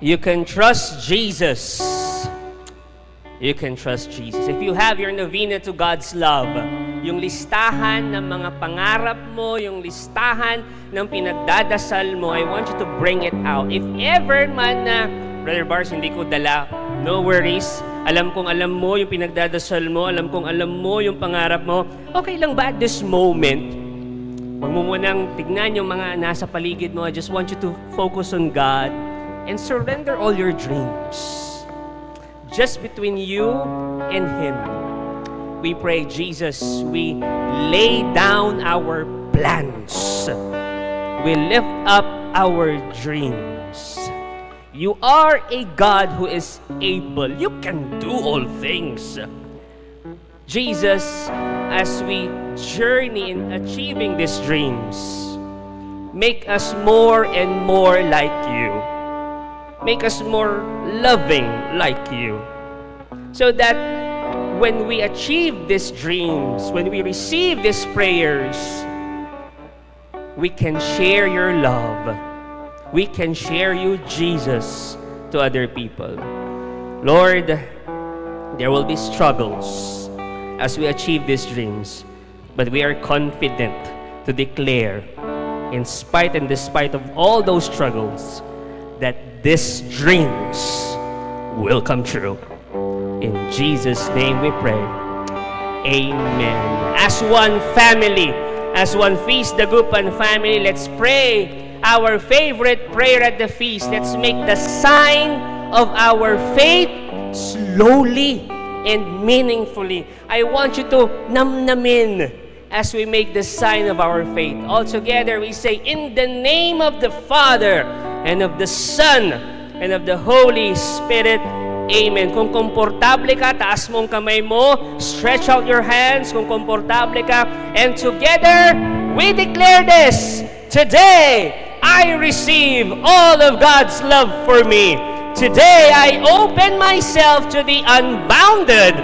You can trust Jesus. You can trust Jesus. If you have your novena to God's love, yung listahan ng mga pangarap mo, yung listahan ng pinagdadasal mo, I want you to bring it out. If ever man na, Brother Bars, hindi ko dala, no worries. Alam kong alam mo yung pinagdadasal mo, alam kong alam mo yung pangarap mo. Okay lang ba at this moment, huwag mo munang tignan yung mga nasa paligid mo. I just want you to focus on God and surrender all your dreams. Just between you and Him. We pray, Jesus, we lay down our plans. We lift up our dreams. You are a God who is able. You can do all things. Jesus, as we journey in achieving these dreams, make us more and more like you. Make us more loving like you. So that when we achieve these dreams, when we receive these prayers, we can share your love. We can share you, Jesus, to other people. Lord, there will be struggles as we achieve these dreams, but we are confident to declare, in spite and despite of all those struggles, that these dreams will come true. In Jesus' name we pray. Amen. As one family, as one Feast Dagupan family, let's pray our favorite prayer at the feast. Let's make the sign of our faith slowly and meaningfully. I want you to namnamin as we make the sign of our faith. All together we say, in the name of the Father, and of the Son, and of the Holy Spirit. Amen. Kung komportable ka, taas mong kamay mo, stretch out your hands kung komportable ka, and together, we declare this. Today, I receive all of God's love for me. Today, I open myself to the unbounded,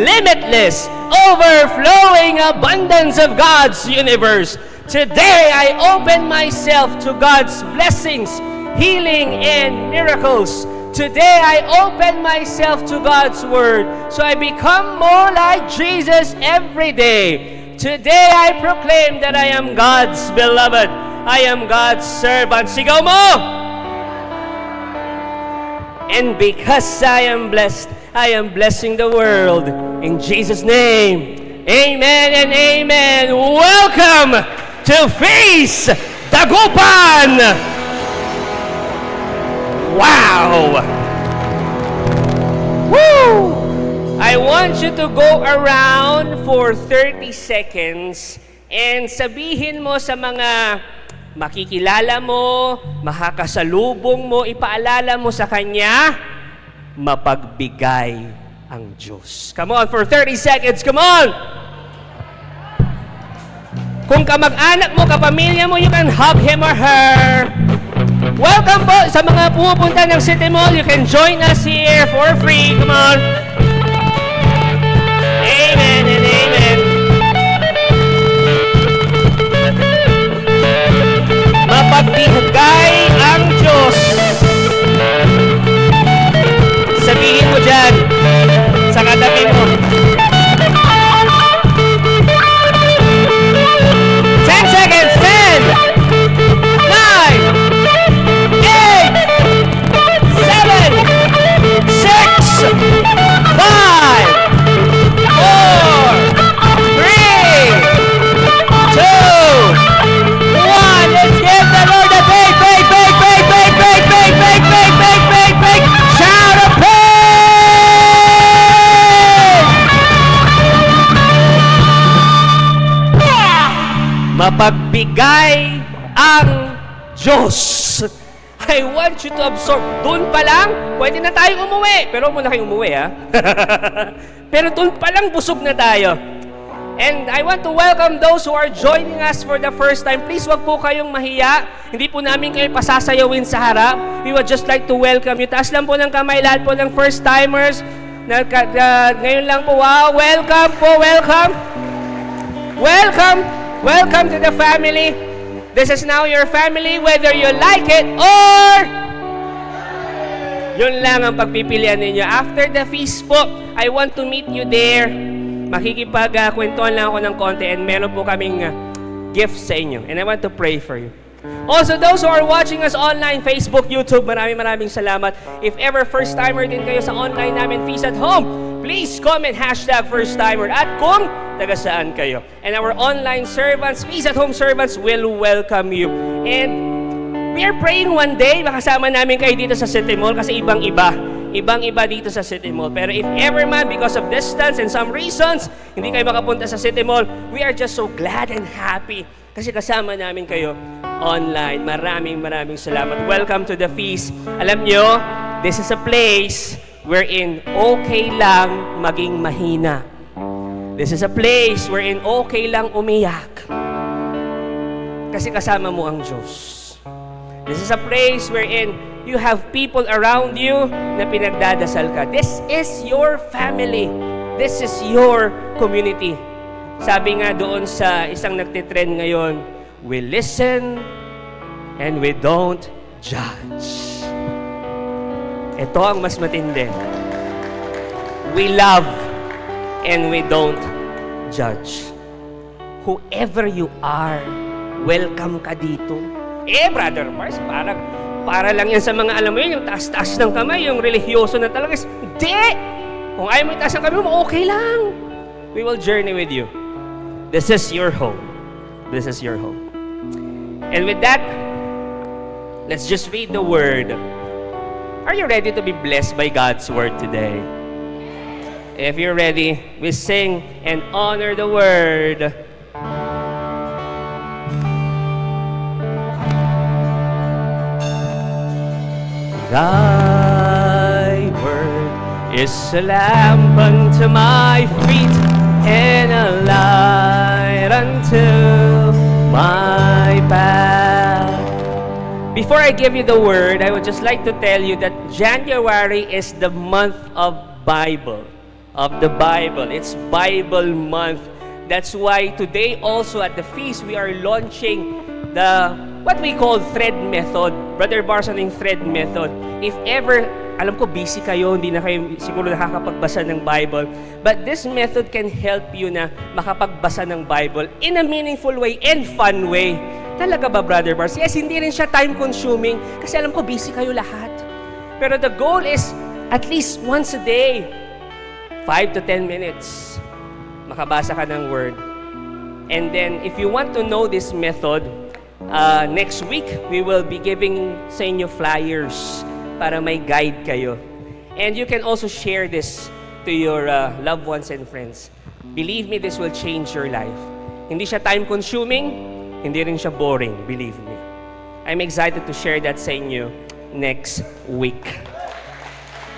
limitless, overflowing abundance of God's universe. Today, I open myself to God's blessings, healing, and miracles. Today, I open myself to God's Word, so I become more like Jesus every day. Today, I proclaim that I am God's beloved. I am God's servant. Sigaw mo! And because I am blessing the world. In Jesus' name, amen and amen. Welcome to Feast Dagupan! Wow! Woo! I want you to go around for 30 seconds and sabihin mo sa mga makikilala mo, makakasalubong mo, ipaalala mo sa Kanya, mapagbigay ang Diyos. Come on, for 30 seconds, come on! Kung kamag-anak mo, kapamilya mo, you can hug him or her. Welcome po sa mga pumupunta ng City Mall. You can join us here for free. Come on. Amen and amen. Mapagbigay ang Diyos. Sabihin mo dyan sa katabi mo. 10 seconds. 10, 9, mapagbigay ang Diyos. I want you to absorb. Doon pa lang, pwede na tayong umuwi. Pero huwag muna kayong umuwi, ha? Pero doon pa lang, busog na tayo. And I want to welcome those who are joining us for the first time. Please, wag po kayong mahiya. Hindi po namin kayo pasasayawin sa harap. We would just like to welcome you. Taas lang po ng kamay, lahat po ng first-timers. Ngayon lang po, wow, welcome po, welcome. Welcome. Welcome to the family. This is now your family, whether you like it or Yun lang ang pagpipilian ninyo. After the feast po, I want to meet you there. Makikipag-kwentuhan lang ako ng konti and meron po kaming gifts sa inyo. And I want to pray for you. Also, those who are watching us online, Facebook, YouTube, maraming salamat. If ever first-timer din kayo sa online namin, Feast at Home, please comment #first-timer at kung taga saan kayo. And our online servants, Feast at Home servants, will welcome you. And we are praying one day, makasama namin kayo dito sa City Mall kasi ibang-iba dito sa City Mall. Pero if ever man, because of distance and some reasons, hindi kayo makapunta sa City Mall, we are just so glad and happy kasi kasama namin kayo online. Maraming salamat. Welcome to the feast. Alam nyo, this is a place wherein okay lang maging mahina. This is a place wherein okay lang umiyak. Kasi kasama mo ang Diyos. This is a place wherein you have people around you na pinagdadasal ka. This is your family. This is your community. Sabi nga doon sa isang nagtitrend ngayon, we listen and we don't judge. Ito ang mas matindi. We love and we don't judge. Whoever you are, welcome ka dito. Brother Mars, para lang yan sa mga, alam mo yun, yung taas-taas ng kamay, yung religyoso na talaga. Hindi! Kung ayaw mo itaas ng kamay mo, okay lang. We will journey with you. This is your home. This is your home. And with that, let's just read the Word. Are you ready to be blessed by God's Word today? If you're ready, we sing and honor the Word. Thy word is a lamp unto my feet and a light unto my path. Before I give you the word, I would just like to tell you that January is the month of Bible, of the Bible. It's Bible month. That's why today also at the feast, we are launching what we call thread method. Brother Bars, ano yung thread method? If ever, alam ko busy kayo, hindi na kayo siguro nakakapagbasa ng Bible, but this method can help you na makapagbasa ng Bible in a meaningful way and fun way. Talaga ba, Brother Bars? Yes, hindi rin siya time-consuming kasi alam ko busy kayo lahat. Pero the goal is at least once a day, 5 to 10 minutes, makabasa ka ng Word. And then, if you want to know this method, next week, we will be giving sa inyo flyers para may guide kayo. And you can also share this to your loved ones and friends. Believe me, this will change your life. Hindi siya time-consuming, hindi rin siya boring, believe me. I'm excited to share that sa inyo next week.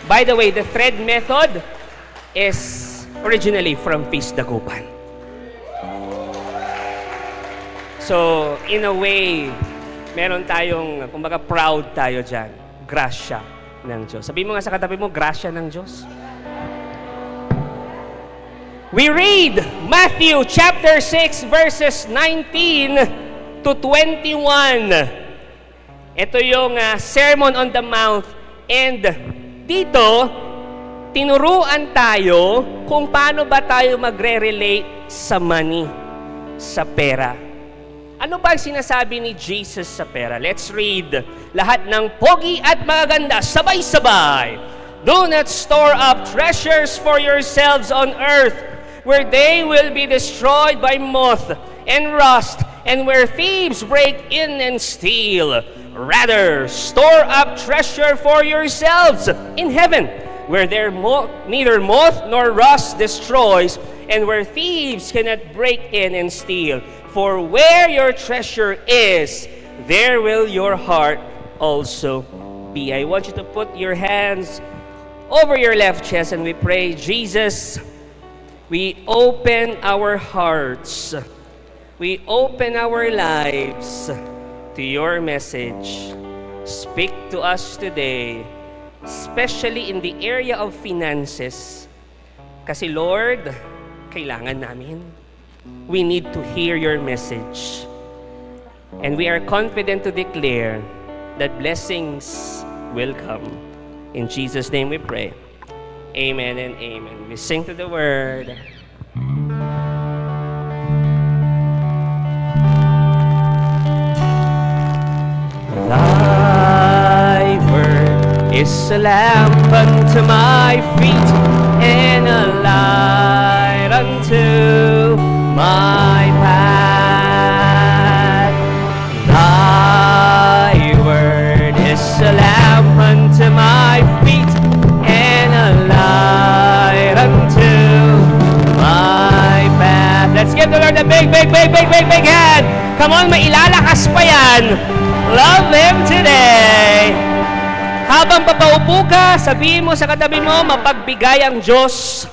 By the way, the thread method is originally from Feast Dagupan. So, in a way, meron tayong, kumbaga proud tayo dyan. Grasya ng Diyos. Sabihin mo nga sa katabi mo, grasya ng Diyos. We read Matthew chapter 6 verses 19 to 21. Ito yung Sermon on the Mount. And dito, tinuruan tayo kung paano ba tayo magre-relate sa money, sa pera. Ano ba ang sinasabi ni Jesus sa pera? Let's read. Lahat ng pogi at magaganda, sabay-sabay. Do not store up treasures for yourselves on earth, where they will be destroyed by moth and rust, and where thieves break in and steal. Rather, store up treasure for yourselves in heaven, where neither moth nor rust destroys, and where thieves cannot break in and steal. For where your treasure is, there will your heart also be. I want you to put your hands over your left chest and we pray, Jesus, we open our hearts, we open our lives to your message. Speak to us today, especially in the area of finances. Kasi Lord, kailangan namin. We need to hear your message. And we are confident to declare that blessings will come. In Jesus' name we pray. Amen and amen. We sing to the word. Thy word is a lamp unto my feet and a light unto my path. Thy word is a lamp unto my feet and a light unto my path. Let's give the Lord a big hand. Come on, mailalakas pa yan. Love Him today. Habang papaupo ka, sabihin mo sa katabi mo, mapagbigay ang Diyos.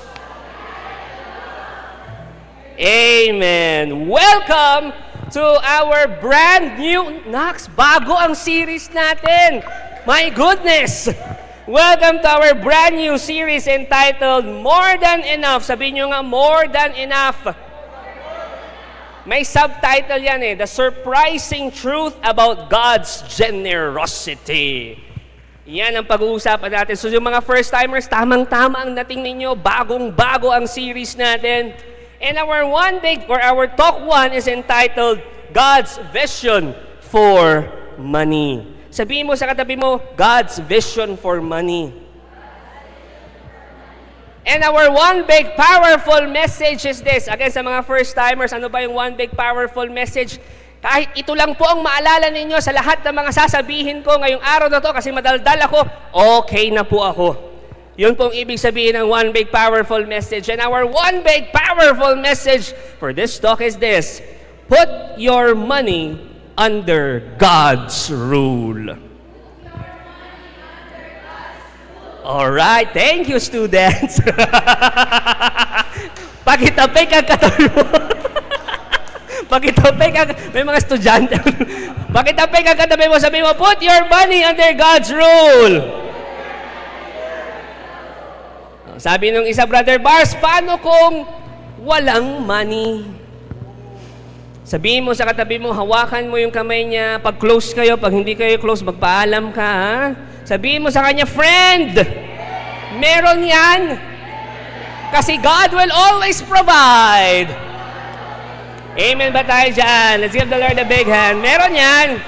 Amen. Welcome to our brand new, bago ang series natin. My goodness. Welcome to our brand new series entitled More Than Enough. Sabihin nyo nga, More Than Enough. May subtitle yan The Surprising Truth About God's Generosity. Yan ang pag-uusapan natin. So yung mga first-timers, tamang-tama ang dating ninyo. Bagong-bago ang series natin. And our talk one is entitled God's Vision for Money. Sabihin mo sa katabi mo, God's Vision for Money. And our one big powerful message is this. Again, sa mga first-timers, ano ba yung one big powerful message? Kahit ito lang po ang maalala ninyo sa lahat ng mga sasabihin ko ngayong araw na to kasi madaldal ako, okay na po ako. Yun po ang ibig sabihin ng one big powerful message. And our one big powerful message for this talk is this. Put your money under God's rule. Alright, thank you, students. Pakitapay ka katabi mo. Pakitapay ka, may mga estudyante. Pakitapay ka katabi mo, sabi mo, put your money under God's rule. Sabi nung isa, Brother Bars, paano kung walang money? Sabihin mo sa katabi mo, hawakan mo yung kamay niya. Pag close kayo, pag hindi kayo close, magpaalam ka, ha? Sabihin mo sa kanya, friend, meron yan. Kasi God will always provide. Amen ba tayo dyan? Let's give the Lord a big hand. Meron yan.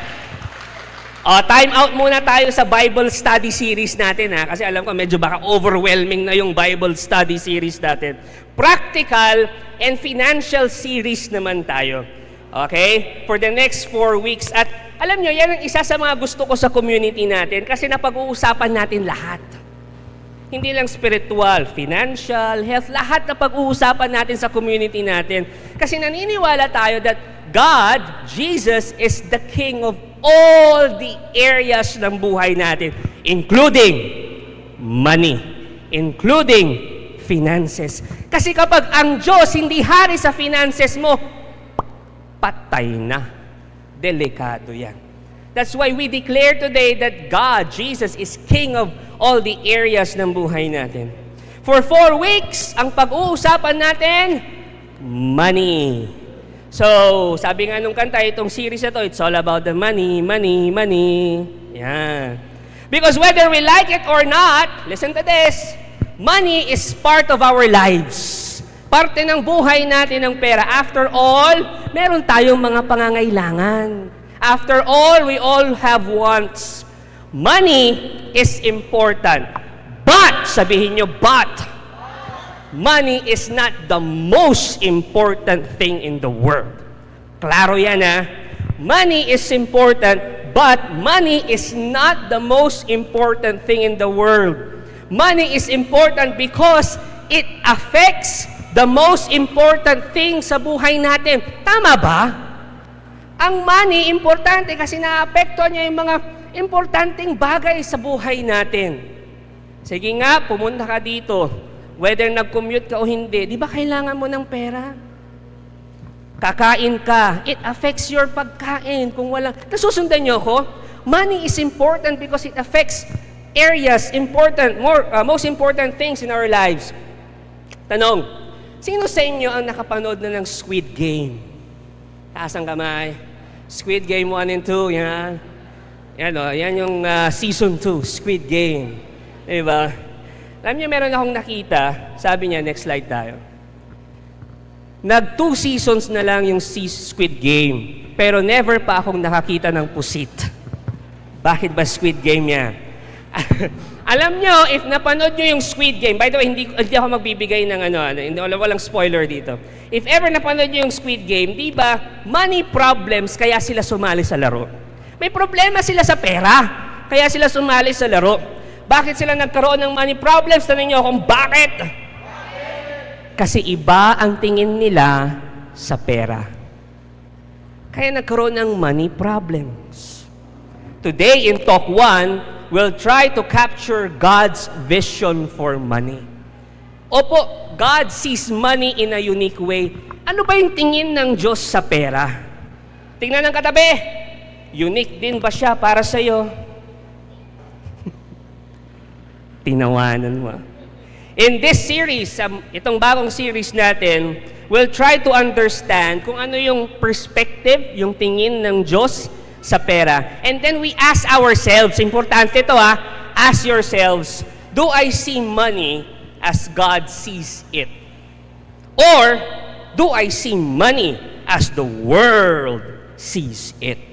Time out muna tayo sa Bible study series natin, ha? Kasi alam ko, medyo baka overwhelming na yung Bible study series natin. Practical and financial series naman tayo. Okay? For the next 4 weeks. At alam nyo, yan ang isa sa mga gusto ko sa community natin kasi napag-uusapan natin lahat. Hindi lang spiritual, financial, health, lahat na pag-uusapan natin sa community natin. Kasi naniniwala tayo that God, Jesus, is the King of all the areas ng buhay natin, including money, including finances. Kasi kapag ang Diyos hindi hari sa finances mo, patay na. Delikado yan. That's why we declare today that God, Jesus, is King of all the areas ng buhay natin. For 4 weeks, ang pag-uusapan natin, money. So, sabi nga nung kanta, itong series na to, it's all about the money, money, money. Yan. Because whether we like it or not, listen to this, money is part of our lives. Parte ng buhay natin ng pera. After all, meron tayong mga pangangailangan. After all, we all have wants. Money is important. But, sabihin nyo, but, money is not the most important thing in the world. Klaro yan, ha? Money is important, but money is not the most important thing in the world. Money is important because it affects the most important thing sa buhay natin. Tama ba? Ang money, importante kasi naapekto niya yung mga importanteng bagay sa buhay natin. Sige nga, pumunta ka dito. Whether nag-commute ka o hindi, di ba kailangan mo ng pera? Kakain ka, it affects your pagkain. Kung walang, nasusundan niyo ako? Money is important because it affects areas, most important things in our lives. Tanong, sino sa inyo ang nakapanood na ng Squid Game? Taas ang kamay. Squid Game 1 and 2, yan. Yan, yan yung season 2, Squid Game. Diba? Alam niyo, meron akong nakita, sabi niya, next slide tayo. Nag 2 seasons na lang yung Squid Game, pero never pa akong nakakita ng pusit. Bakit ba Squid Game yan? Alam nyo, if napanood nyo yung Squid Game, by the way, hindi ako magbibigay ng walang spoiler dito. If ever napanood nyo yung Squid Game, di ba, money problems, kaya sila sumali sa laro. May problema sila sa pera, kaya sila sumali sa laro. Bakit sila nagkaroon ng money problems? Tanong nyo kung bakit? Kasi iba ang tingin nila sa pera. Kaya nagkaroon ng money problems. Today in Talk 1, we'll try to capture God's vision for money. Opo, God sees money in a unique way. Ano ba yung tingin ng Diyos sa pera? Tingnan ng katabi. Unique din ba siya para sa iyo? Tinawanan mo. In this series, itong bagong series natin, we'll try to understand kung ano yung perspective, yung tingin ng Diyos sa pera. And then we ask ourselves, importante ito ask yourselves, do I see money as God sees it? Or, do I see money as the world sees it?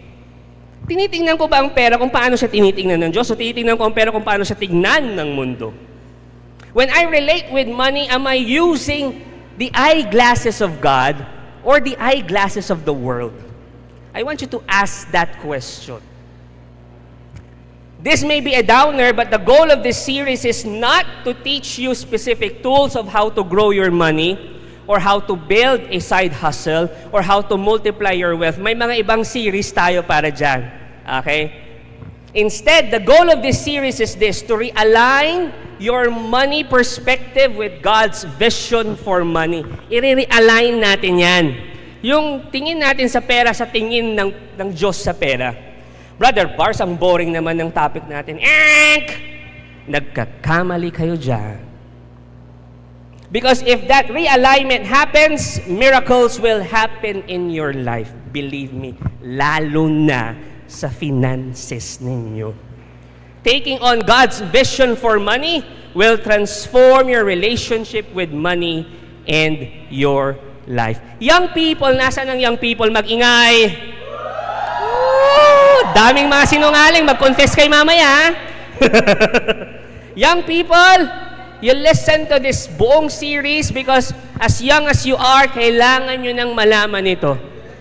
Tinitingnan ko ba ang pera kung paano siya tinitingnan ng Diyos? O tinitingnan ko ang pera kung paano siya tignan ng mundo? When I relate with money, am I using the eyeglasses of God or the eyeglasses of the world? I want you to ask that question. This may be a downer, but the goal of this series is not to teach you specific tools of how to grow your money or how to build a side hustle or how to multiply your wealth. May mga ibang series tayo para dyan. Okay? Instead, the goal of this series is this, to realign your money perspective with God's vision for money. I-realign natin yan. Yung tingin natin sa pera sa tingin ng Diyos sa pera. Brother Bars, ang boring naman ng topic natin. Nagkakamali kayo dyan. Because if that realignment happens, miracles will happen in your life. Believe me, lalo na sa finances ninyo. Taking on God's vision for money will transform your relationship with money and your life. Young people, nasaan ang young people? Mag-ingay. Daming mga sinungaling, mag-confess kay mamaya. Young people, you listen to this buong series because as young as you are, kailangan nyo nang malaman ito.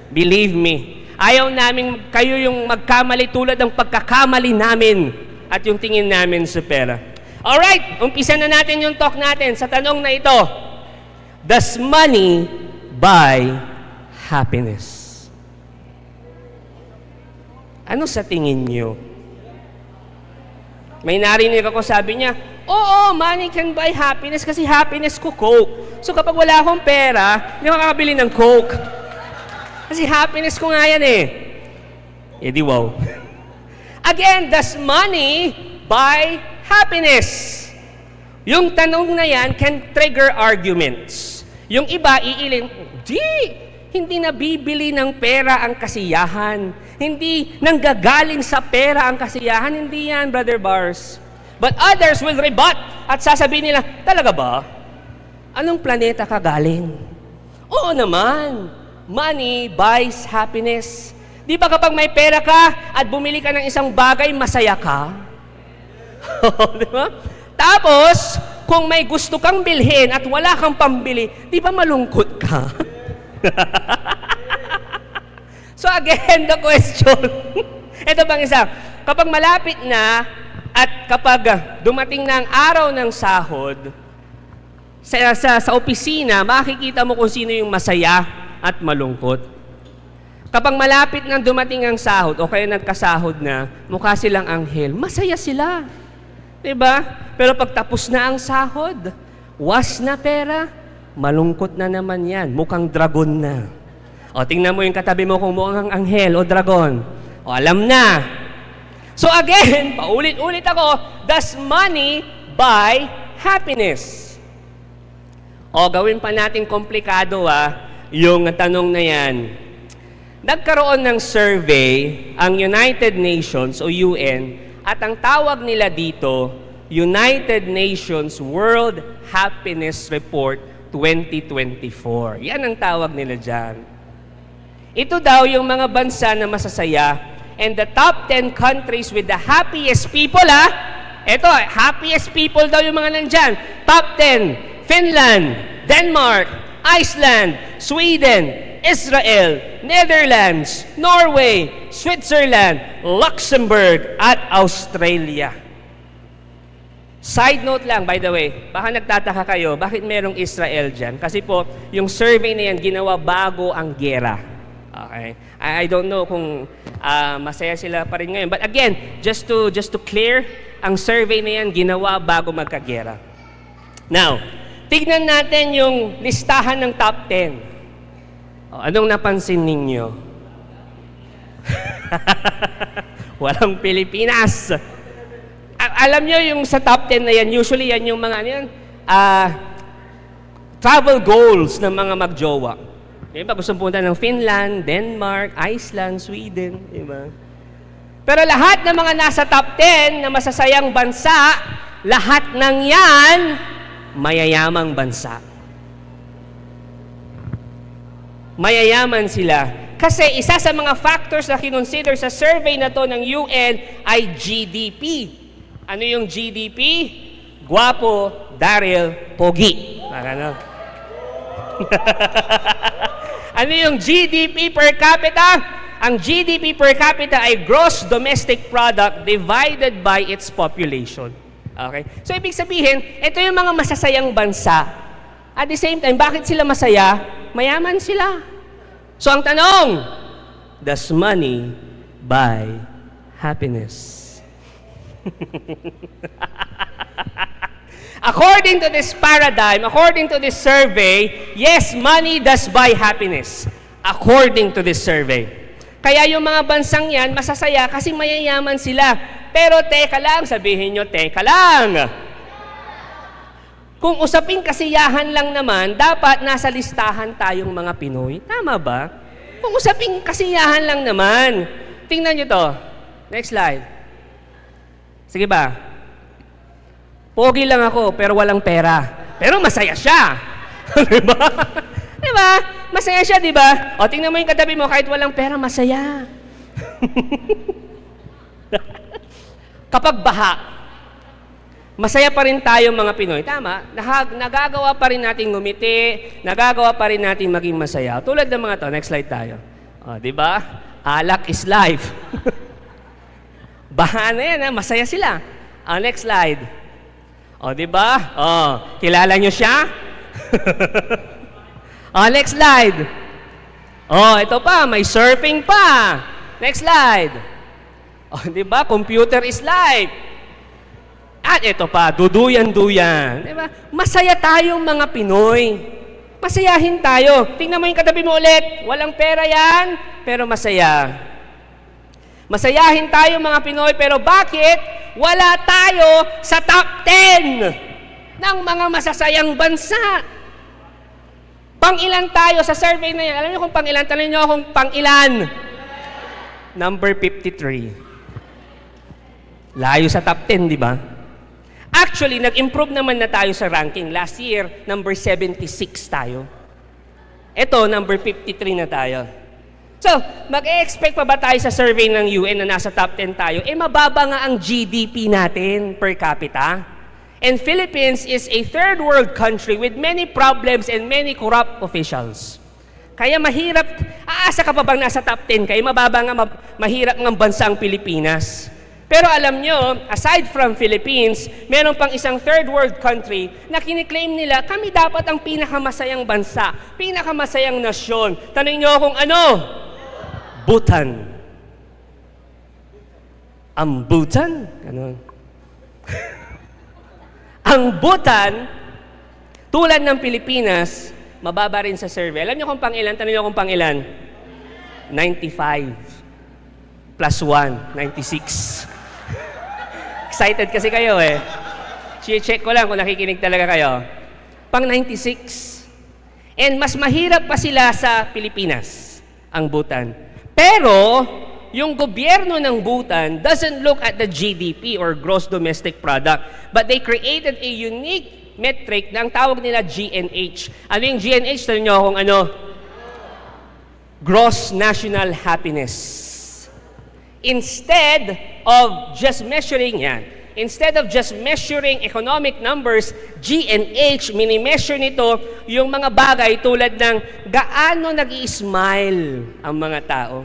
Believe me, ayaw namin kayo yung magkamali tulad ng pagkakamali namin at yung tingin namin sa pera. Alright, umpisa na natin yung talk natin sa tanong na ito. Does money buy happiness? Ano sa tingin nyo? May narinig ako, sabi niya, oo, money can buy happiness kasi happiness ko Coke. So kapag wala akong pera, hindi makakabili ng Coke. Kasi happiness ko nga yan Eh di wow. Again, does money buy happiness? Yung tanong na yan can trigger arguments. Yung iba, iilin, hindi nabibili ng pera ang kasiyahan. Hindi nanggagaling sa pera ang kasiyahan. Hindi yan, Brother Bars. But others will rebut at sasabihin nila, talaga ba? Anong planeta ka galing? Oo naman. Money buys happiness. Di ba kapag may pera ka at bumili ka ng isang bagay, masaya ka? Di ba? Tapos, kung may gusto kang bilhin at wala kang pambili, di ba malungkot ka? So again, the question, ito bang isa, kapag malapit na at kapag dumating na ang araw ng sahod, sa opisina, makikita mo kung sino yung masaya at malungkot. Kapag malapit na dumating ang sahod o kaya nagkasahod na, mukha silang anghel, masaya sila. Diba? Pero pag tapos na ang sahod, was na pera, malungkot na naman yan. Mukhang dragon na. O, tingnan mo yung katabi mo kung mukhang anghel o dragon. O, alam na. So again, paulit-ulit ako, does money buy happiness? O, gawin pa natin komplikado yung tanong na yan. Nagkaroon ng survey ang United Nations o UN at ang tawag nila dito, United Nations World Happiness Report 2024. Yan ang tawag nila dyan. Ito daw yung mga bansa na masasaya, and the top 10 countries with the happiest people, Ito, happiest people daw yung mga nandyan. Top 10, Finland, Denmark, Iceland, Sweden, Israel, Netherlands, Norway, Switzerland, Luxembourg, at Australia. Side note lang, by the way, baka nagtataka kayo, bakit merong Israel dyan? Kasi po, yung survey na yan, ginawa bago ang giyera. Okay? I don't know kung masaya sila pa rin ngayon. But again, just to clear, ang survey na yan, ginawa bago magkagiyera. Now, tignan natin yung listahan ng top 10. Anong napansin ninyo? Walang Pilipinas. Alam nyo yung sa top 10 na yan, usually yan yung mga travel goals ng mga magjowa. Diba? Gusto punta ng Finland, Denmark, Iceland, Sweden. Diba? Pero lahat ng mga nasa top 10 na masasayang bansa, lahat ng yan, mayayamang bansa. Mayayaman sila. Kasi isa sa mga factors na kinonsider sa survey na to ng UN ay GDP. Ano yung GDP? Guwapo, Daryl, Pogi. Ano? Ano yung GDP per capita? Ang GDP per capita ay gross domestic product divided by its population. Okay? So, ibig sabihin, ito yung mga masasayang bansa. At the same time, bakit sila masaya? Mayaman sila. So, ang tanong, does money buy happiness? According to this paradigm, according to this survey, yes, money does buy happiness. According to this survey. Kaya yung mga bansang yan, masasaya kasi mayayaman sila. Pero teka lang, sabihin nyo, teka lang. Kung usaping kasiyahan lang naman, dapat nasa listahan tayong mga Pinoy. Tama ba? Kung usaping kasiyahan lang naman. Tingnan nyo to. Next slide. Sige ba? Pogi lang ako, pero walang pera. Pero masaya siya. Diba? Diba? Masaya siya, diba? O, tingnan mo yung katabi mo, kahit walang pera, masaya. Kapag baha, masaya pa rin tayo mga Pinoy. Tama? Nagagawa pa rin natin ngumiti, nagagawa pa rin natin maging masaya. Tulad ng mga to, next slide tayo. O, diba? Alak is life. Baha na yan, masaya sila. O, next slide. O, diba? O, kilala nyo siya? O, next slide. O, ito pa, may surfing pa. Next slide. O, diba? Computer is life. At ito pa, duduyan-duyan. Diba? Masaya tayong mga Pinoy. Masayahin tayo. Tingnan mo yung katabi mo ulit. Walang pera yan, pero masaya. Masayahin tayo mga Pinoy, pero bakit wala tayo sa top 10 ng mga masasayang bansa? Pang-ilan tayo sa survey na yan? Alam niyo kung pang-ilan? Tanong niyo kung pang-ilan? Number 53. Layo sa top 10, di ba? Actually, nag-improve naman na tayo sa ranking. Last year, number 76 tayo. Ito, number 53 na tayo. So, mag-e-expect pa ba tayo sa survey ng UN na nasa top 10 tayo? Eh, mababa nga ang GDP natin per capita. And Philippines is a third world country with many problems and many corrupt officials. Kaya mahirap, aasa ka pa bang nasa top 10 kayo? Mababa nga, mahirap ng bansa ang Pilipinas. Pero alam nyo, aside from Philippines, meron pang isang third world country na kiniklaim nila, kami dapat ang pinakamasayang bansa, pinakamasayang nasyon. Tanong nyo kung ano? Bhutan. Ang Bhutan? Ganon. Ang Bhutan, tulad ng Pilipinas, mababa rin sa survey. Alam niyo kung pang-ilan? Tanong niyo kung pang-ilan? 95. Plus 1, 96. Excited kasi kayo eh. Check ko lang kung nakikinig talaga kayo. Pang 96. And mas mahirap pa sila sa Pilipinas, ang Bhutan. Pero, yung gobyerno ng Bhutan doesn't look at the GDP or gross domestic product, but they created a unique metric na ang tawag nila GNH. Ano yung GNH? Tell nyo kung ano? Gross National Happiness. Instead of just measuring economic numbers, GNH, mini-measure nito yung mga bagay tulad ng gaano nag-i-smile ang mga tao.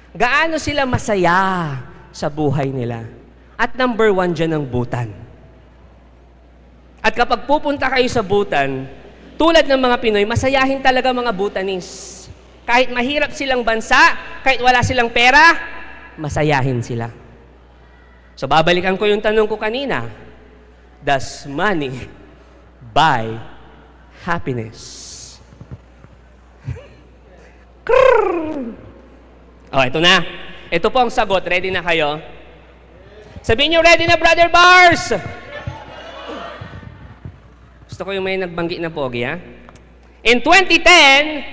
Gaano sila masaya sa buhay nila. At number 1 dyan ang Bhutan. At kapag pupunta kayo sa Bhutan, tulad ng mga Pinoy, masayahin talaga mga Bhutanese. Kahit mahirap silang bansa, kahit wala silang pera, masayahin sila. So babalikan ko yung tanong ko kanina, does money buy happiness? Oh, ito na. Ito po ang sagot. Ready na kayo? Sabihin nyo, ready na, Brother Bars! Gusto ko yung may nagbanggit na pogi, ha? In 2010,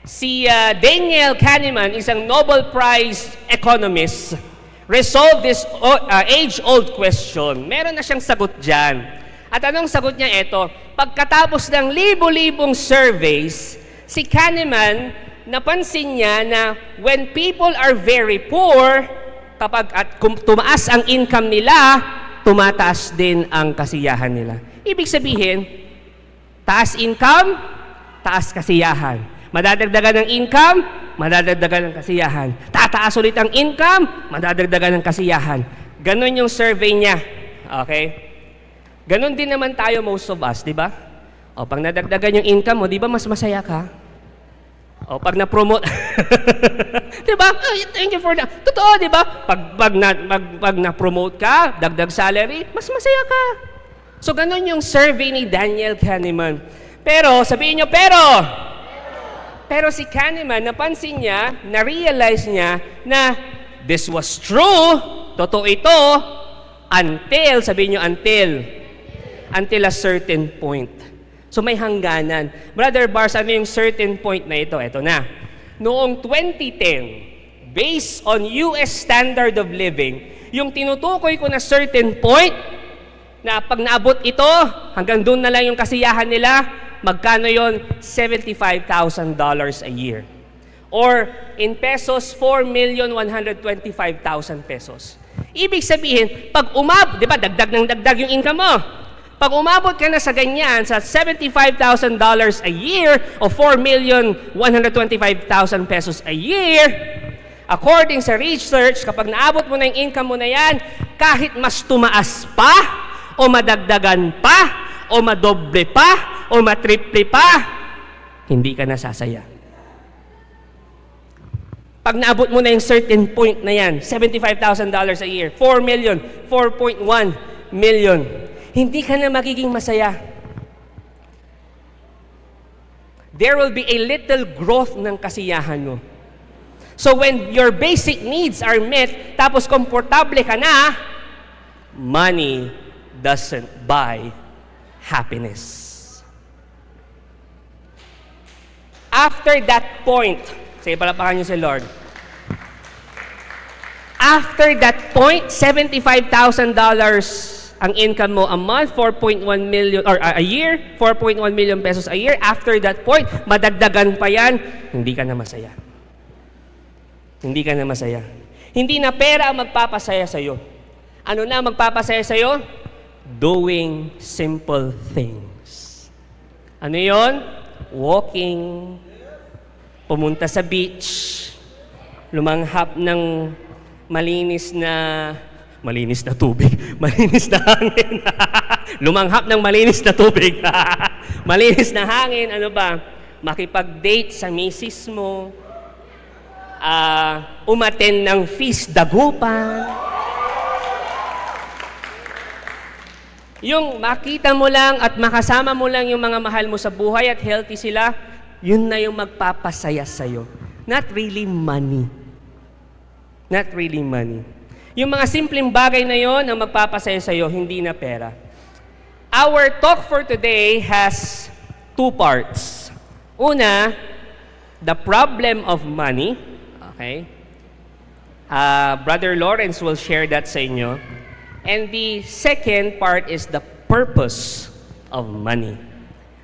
si Daniel Kahneman, isang Nobel Prize economist, resolved this age-old question. Meron na siyang sagot dyan. At anong sagot niya? Ito, pagkatapos ng libo-libong surveys, si Kahneman, napansin niya na when people are very poor, kung tumaas ang income nila, tumataas din ang kasiyahan nila. Ibig sabihin, taas income, taas kasiyahan. Madadagdagan ng income, madadagdagan ng kasiyahan. Tataas ulit ang income, madadagdagan ng kasiyahan. Ganon yung survey niya. Okay? Ganon din naman tayo most of us, di ba? O, pag nadagdagan yung income mo, di ba mas masaya ka? O, pag na-promote, di ba? Oh, thank you for that. Totoo, di ba? Pag na-promote ka, dagdag salary, mas masaya ka. So, ganun yung survey ni Daniel Kahneman. Pero, sabihin nyo, pero si Kahneman, napansin niya, na-realize niya na this was true, totoo ito, until, sabihin nyo, until a certain point. So may hangganan. Brother Bars, ano yung certain point na ito? Ito na. Noong 2010, based on US standard of living, yung tinutukoy ko na certain point, na pag naabot ito, hanggang doon na lang yung kasiyahan nila, magkano yon? $75,000 a year. Or in pesos, 4,125,000 pesos. Ibig sabihin, pag di ba, dagdag ng dagdag yung income mo. Pag umabot ka na sa ganyan, sa $75,000 a year o 4,125,000 pesos a year, according sa research, kapag naabot mo na yung income mo na yan, kahit mas tumaas pa, o madagdagan pa, o madoble pa, o matriple pa, hindi ka nasasaya. Pag naabot mo na yung certain point na yan, $75,000 a year, 4 million, 4.1 million, hindi ka na magiging masaya. There will be a little growth ng kasiyahan mo. So when your basic needs are met, tapos komportable ka na, money doesn't buy happiness. After that point, sige, palapakan niyo si Lord. After that point, $75,000 ang income mo a month, 4.1 million, or a year, 4.1 million pesos a year. After that point, madagdagan pa yan, hindi ka na masaya. Hindi ka na masaya. Hindi na pera ang magpapasaya sa'yo. Ano na magpapasaya sa'yo? Doing simple things. Ano yon? Walking, pumunta sa beach, lumanghap ng malinis na tubig, malinis na hangin. Lumanghap ng malinis na tubig. Malinis na hangin, ano ba? Makipag-date sa misis mo, umattend ng feast dagupan. Yung makita mo lang at makasama mo lang yung mga mahal mo sa buhay at healthy sila, yun na yung magpapasaya sa'yo. Not really money. Not really money. Yung mga simpleng bagay na yon ang magpapasaya sa'yo, hindi na pera. Our talk for today has two parts. Una, the problem of money. Okay? Brother Lawrence will share that sa inyo. And the second part is the purpose of money.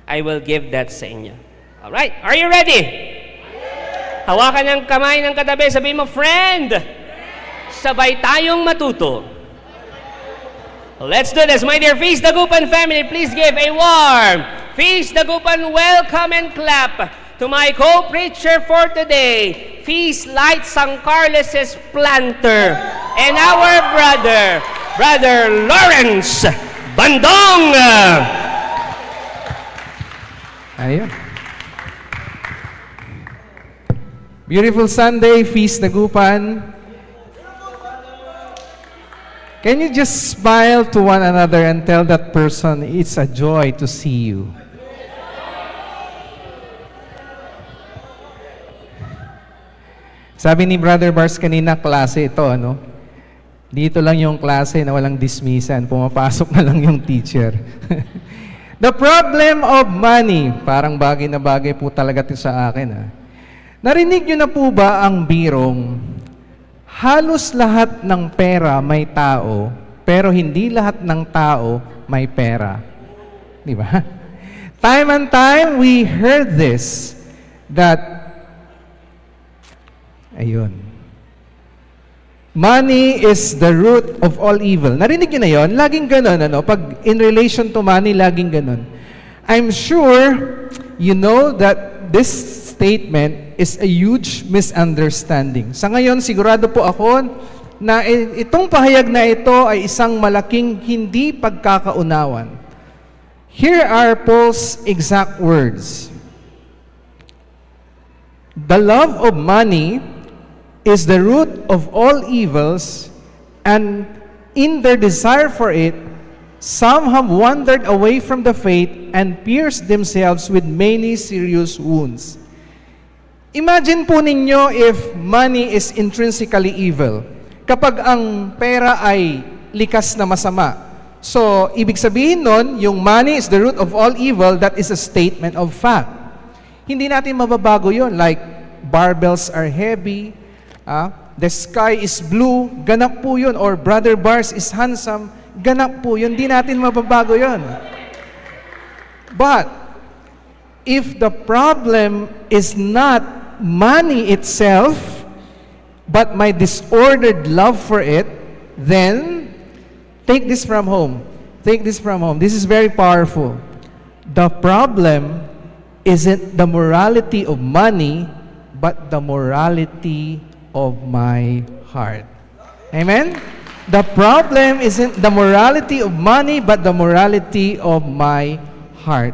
I will give that sa inyo. Alright, are you ready? Hawakan ng kamay ng katabi, sabihin mo, friend, sabay tayong matuto. Let's do this, my dear Feast Dagupan family. Please give a warm Feast Dagupan welcome and clap to my co-preacher for today, Feast Light San Carlos's planter, and our Brother Lawrence Bandong. Ayun. Beautiful Sunday, Feast Dagupan. Can you just smile to one another and tell that person it's a joy to see you? Sabi ni Brother Bars kanina, klase ito, ano? Dito lang yung klase na walang dismissan. Pumapasok na lang yung teacher. The problem of money. Parang bagay na bagay po talaga ito sa akin. Ha? Narinig nyo na po ba ang birong halos lahat ng pera may tao, pero hindi lahat ng tao may pera? Di ba? Time and time, we heard this, that, ayun, money is the root of all evil. Narinig nyo na yun? Laging ganun, ano? Pag in relation to money, laging ganun. I'm sure you know that this statement is a huge misunderstanding. Sa ngayon, sigurado po ako na itong pahayag na ito ay isang malaking hindi pagkakaunawan. Here are Paul's exact words. The love of money is the root of all evils, and in their desire for it, some have wandered away from the faith and pierced themselves with many serious wounds. Imagine po ninyo if money is intrinsically evil. Kapag ang pera ay likas na masama. So, ibig sabihin nun, yung money is the root of all evil, that is a statement of fact. Hindi natin mababago yon. Like, barbells are heavy, the sky is blue, ganap po yun. Or Brother Bars is handsome, ganap po yun. Hindi natin mababago yon. But, if the problem is not money itself, but my disordered love for it, then take this from home. Take this from home. This is very powerful. The problem isn't the morality of money, but the morality of my heart. Amen? The problem isn't the morality of money, but the morality of my heart.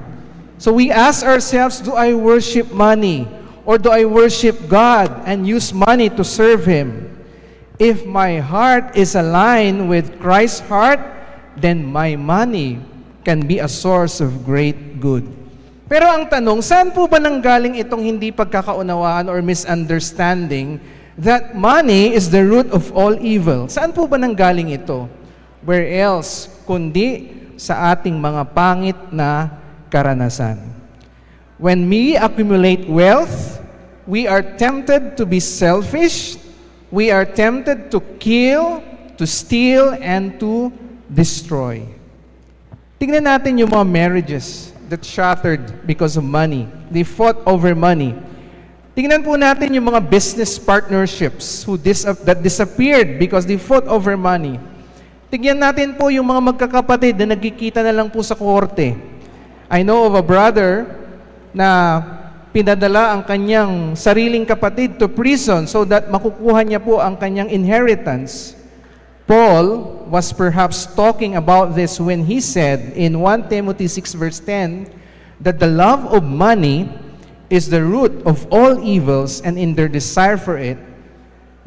So we ask ourselves, do I worship money? Or do I worship God and use money to serve Him? If my heart is aligned with Christ's heart, then my money can be a source of great good. Pero ang tanong, saan po ba nanggaling itong hindi pagkakaunawaan or misunderstanding that money is the root of all evil? Saan po ba nanggaling ito? Where else kundi sa ating mga pangit na karanasan? When we accumulate wealth, we are tempted to be selfish, we are tempted to kill, to steal, and to destroy. Tingnan natin yung mga marriages that shattered because of money. They fought over money. Tingnan po natin yung mga business partnerships that disappeared because they fought over money. Tingnan natin po yung mga magkakapatid na nagkikita na lang po sa korte. I know of a brother na pinadala ang kanyang sariling kapatid to prison so that makukuha niya po ang kanyang inheritance. Paul was perhaps talking about this when he said in 1 Timothy 6 verse 10 that the love of money is the root of all evils, and in their desire for it,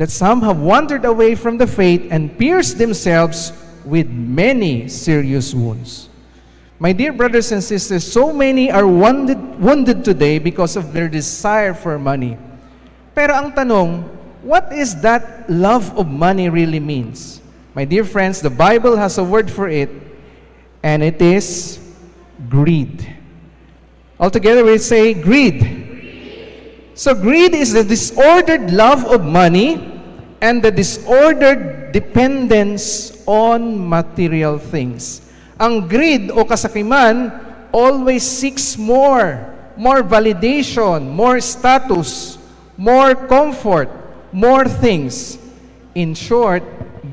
that some have wandered away from the faith and pierced themselves with many serious wounds. My dear brothers and sisters, so many are wounded today because of their desire for money. Pero ang tanong, what is that love of money really means? My dear friends, the Bible has a word for it, and it is greed. Altogether we say greed. So greed is the disordered love of money and the disordered dependence on material things. Ang greed o kasakiman always seeks more validation, more status, more comfort, more things. In short,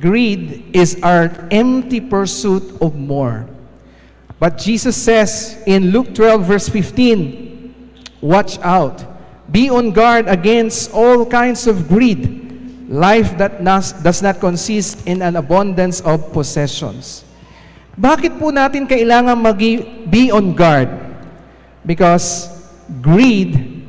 greed is our empty pursuit of more. But Jesus says in Luke 12 verse 15, watch out. Be on guard against all kinds of greed. Life that does not consist in an abundance of possessions. Bakit po natin kailangan be on guard? Because greed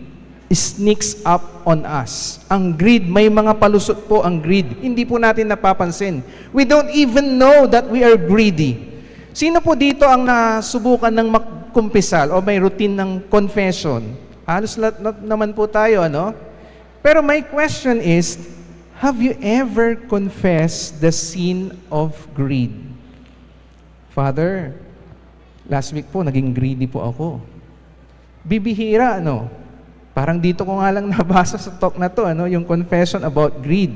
sneaks up on us. Ang greed, may mga palusot po ang greed. Hindi po natin napapansin. We don't even know that we are greedy. Sino po dito ang nasubukan ng magkumpisal o may routine ng confession? Halos lahat naman po tayo, ano? Pero my question is, have you ever confessed the sin of greed? Father, last week po, naging greedy po ako. Bibihira, ano? Parang dito ko nga lang nabasa sa talk na to, ano? Yung confession about greed.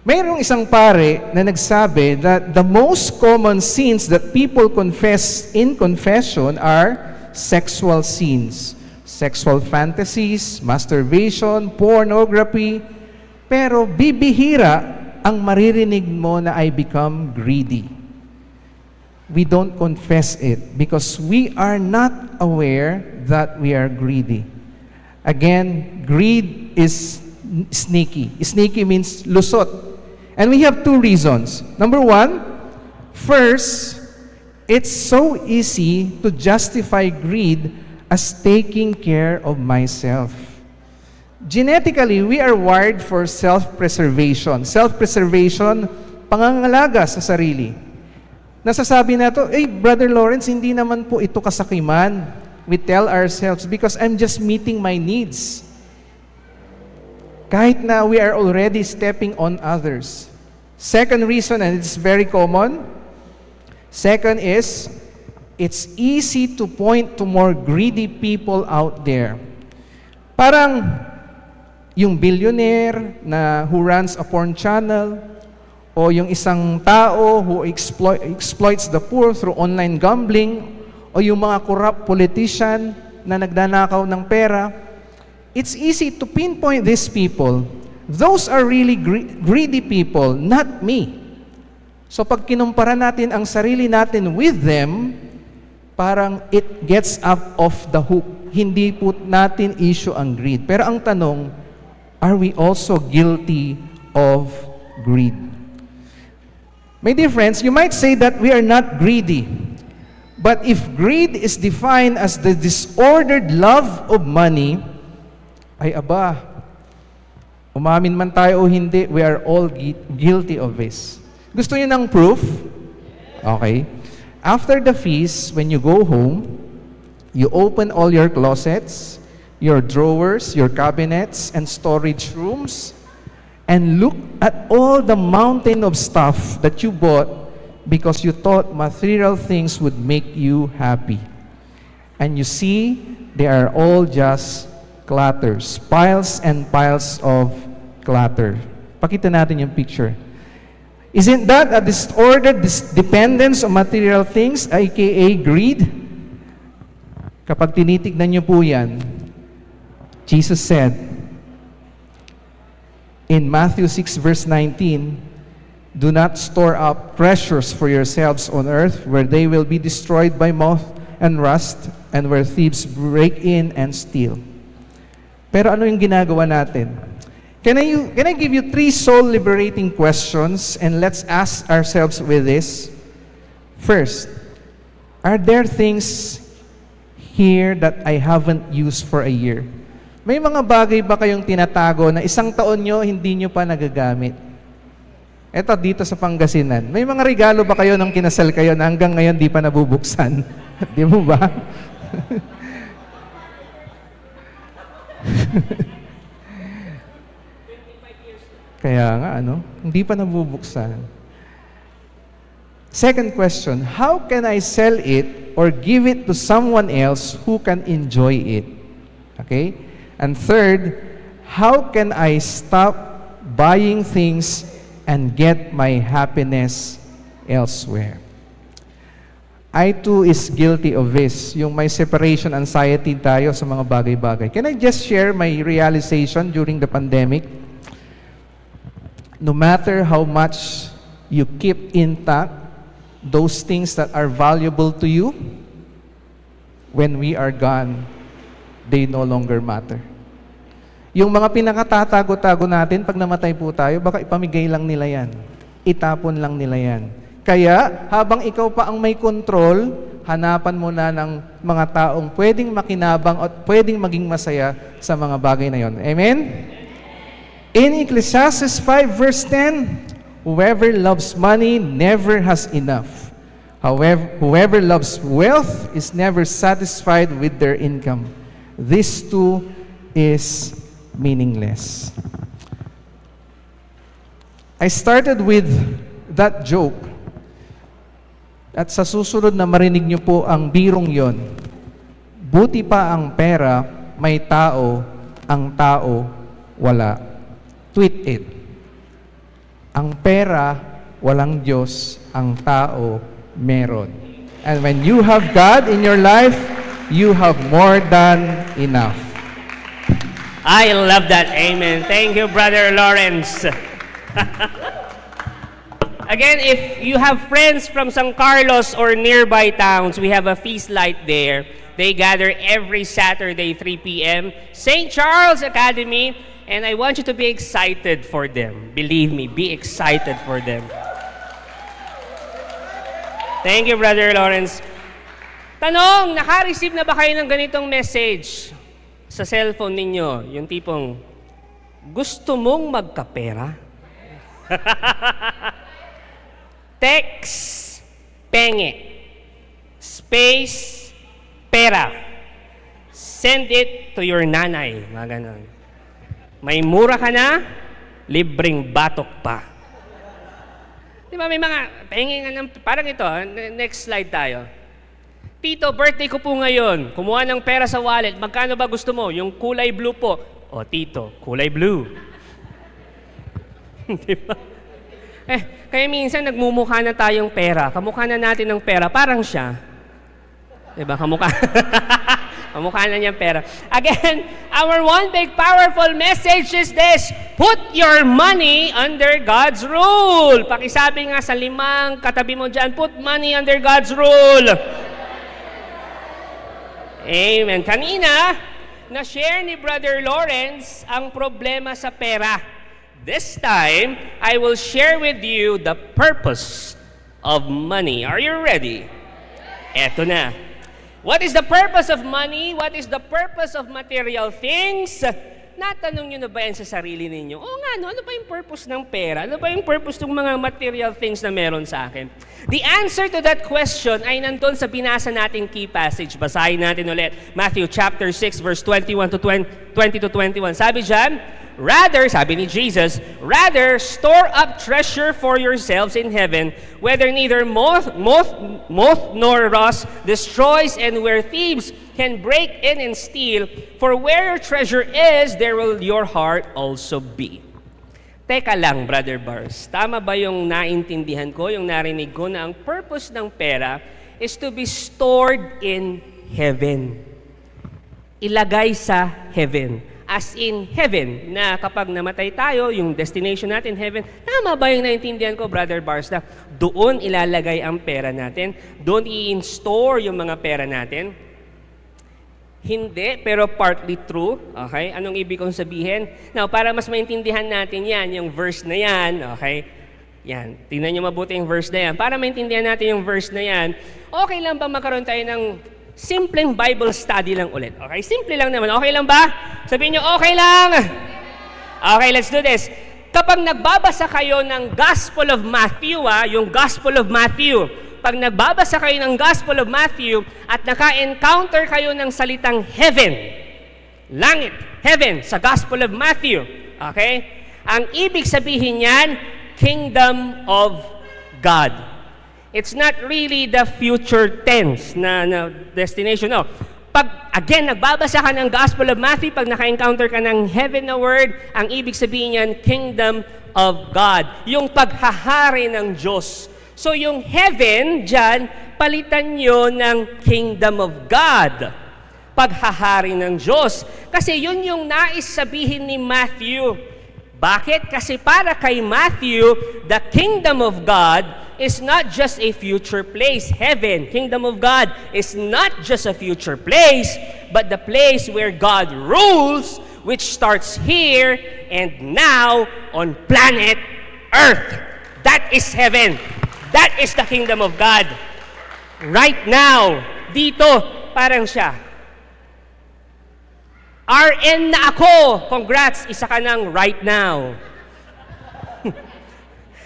Mayroong isang pare na nagsabi that the most common sins that people confess in confession are sexual sins. Sexual fantasies, masturbation, pornography. Pero bibihira ang maririnig mo na I become greedy. We don't confess it because we are not aware that we are greedy. Again, greed is sneaky. Sneaky means lusot. And we have two reasons. Number one, first, it's so easy to justify greed as taking care of myself. Genetically, we are wired for self-preservation. Self-preservation, pangangalaga sa sarili. Nasasabi na to, Brother Lawrence, hindi naman po ito kasakiman. We tell ourselves, because I'm just meeting my needs. Kahit na we are already stepping on others. Second reason, and it's very common, second is, it's easy to point to more greedy people out there. Parang, yung billionaire na who runs a porn channel, o yung isang tao who exploits the poor through online gambling, o yung mga corrupt politician na nagnanakaw ng pera. It's easy to pinpoint these people. Those are really greedy people, not me. So pag kinumpara natin ang sarili natin with them, parang it gets up off the hook. Hindi po natin issue ang greed. Pero ang tanong, are we also guilty of greed? My dear friends, you might say that we are not greedy. But if greed is defined as the disordered love of money, ay aba, umamin man tayo o hindi, we are all guilty of this. Gusto niyo ng proof? Okay. After the feast, when you go home, you open all your closets, your drawers, your cabinets, and storage rooms, and look at all the mountain of stuff that you bought because you thought material things would make you happy. And you see, they are all just clutters, piles and piles of clutter. Pakita natin yung picture. Isn't that a disordered dependence on material things, aka greed? Kapag tinitignan niyo po yan, Jesus said in Matthew 6 verse 19, do not store up treasures for yourselves on earth where they will be destroyed by moth and rust and where thieves break in and steal. Pero ano yung ginagawa natin? Can I give you 3 soul-liberating questions and let's ask ourselves with this? First, are there things here that I haven't used for a year? May mga bagay ba kayong tinatago na isang taon nyo, hindi nyo pa nagagamit? Eto, dito sa Pangasinan. May mga regalo ba kayo nung kinasal kayo na hanggang ngayon di pa nabubuksan? Di mo ba? Kaya nga, hindi pa nabubuksan. Second question, how can I sell it or give it to someone else who can enjoy it? Okay? And third, how can I stop buying things and get my happiness elsewhere. I too is guilty of this, yung may separation anxiety tayo sa mga bagay-bagay. Can I just share my realization during the pandemic? No matter how much you keep intact those things that are valuable to you, when we are gone, they no longer matter. Yung mga pinakatatago-tago natin, pag namatay po tayo, baka ipamigay lang nila yan. Itapon lang nila yan. Kaya, habang ikaw pa ang may control, hanapan mo na ng mga taong pwedeng makinabang at pwedeng maging masaya sa mga bagay na yon. Amen? In Ecclesiastes 5 verse 10, whoever loves money never has enough. However, whoever loves wealth is never satisfied with their income. This too is meaningless. I started with that joke. At sa susunod na marinig niyo po ang birong yon, buti pa ang pera, may tao, ang tao, wala. Tweet it. Ang pera, walang Diyos, ang tao, meron. And when you have God in your life, you have more than enough. I love that. Amen. Thank you, Brother Lawrence. Again, if you have friends from San Carlos or nearby towns, we have a feast light there. They gather every Saturday, 3 p.m. St. Charles Academy, and I want you to be excited for them. Believe me, be excited for them. Thank you, Brother Lawrence. Tanong, naka-receive na ba kayo ng ganitong message sa cellphone ninyo? Yung tipong, gusto mong magkapera? Text, penge. Space, pera. Send it to your nanay. Mga ganon. May mura ka na, libreng batok pa. Di ba may mga penge nga ng, parang ito, next slide tayo. Tito, birthday ko po ngayon. Kumuha ng pera sa wallet. Magkano ba gusto mo? Yung kulay blue po. O, Tito, kulay blue. Di ba? Kaya minsan nagmumukha na tayong pera. Kamukha na natin ng pera. Parang siya. Diba? Kamukha. Kamukha na niyang pera. Again, our one big powerful message is this. Put your money under God's rule. Pakisabi nga sa 5 katabi mo dyan, put money under God's rule. Amen. Kanina, na-share ni Brother Lawrence ang problema sa pera. This time, I will share with you the purpose of money. Are you ready? Eto na. What is the purpose of money? What is the purpose of material things? Natanong nyo na ba yan sa sarili ninyo? Oo nga, no? Ano ba yung purpose ng pera? Ano ba yung purpose ng mga material things na meron sa akin? The answer to that question ay nandun sa binasa nating key passage. Basahin natin ulit. Matthew chapter 6, verse 21 to 20 to 21. Sabi dyan, rather, sabi ni Jesus, rather store up treasure for yourselves in heaven, whether neither moth nor rust destroys, and where thieves can break in and steal. For where your treasure is, there will your heart also be. Teka lang, Brother Bars. Tama ba yung naintindihan ko, yung narinig ko, na ang purpose ng pera is to be stored in heaven. Ilagay sa heaven. As in heaven, na kapag namatay tayo, yung destination natin, heaven, tama ba yung naintindihan ko, Brother Bars, na doon ilalagay ang pera natin? Doon i-store yung mga pera natin? Hindi, pero partly true. Okay? Anong ibig kong sabihin? Now, para mas maintindihan natin yan, yung verse na yan, okay? Yan, tingnan nyo mabuti yung verse na yan. Para maintindihan natin yung verse na yan, okay lang ba magkaroon tayo ng simpleng Bible study lang ulit? Okay? Simple lang naman. Okay lang ba? Sabihin nyo, okay lang. Okay, let's do this. Kapag nagbabasa kayo ng Gospel of Matthew, yung Gospel of Matthew, pag nagbabasa kayo ng Gospel of Matthew at naka-encounter kayo ng salitang heaven, langit, heaven, sa Gospel of Matthew, okay? Ang ibig sabihin niyan, Kingdom of God. It's not really the future tense na destination. No. Pag, again, nagbabasa ka ng Gospel of Matthew, pag naka-encounter ka ng heaven na word, ang ibig sabihin niyan, kingdom of God. Yung paghahari ng Diyos. So yung heaven, dyan, palitan nyo ng kingdom of God. Paghahari ng Diyos. Kasi yun yung nais sabihin ni Matthew. Bakit? Kasi para kay Matthew, the kingdom of God is not just a future place. Heaven, kingdom of God, is not just a future place, but the place where God rules, which starts here and now on planet Earth. That is heaven. That is the kingdom of God. Right now, dito, parang siya. RN na ako. Congrats, isa ka ng right now.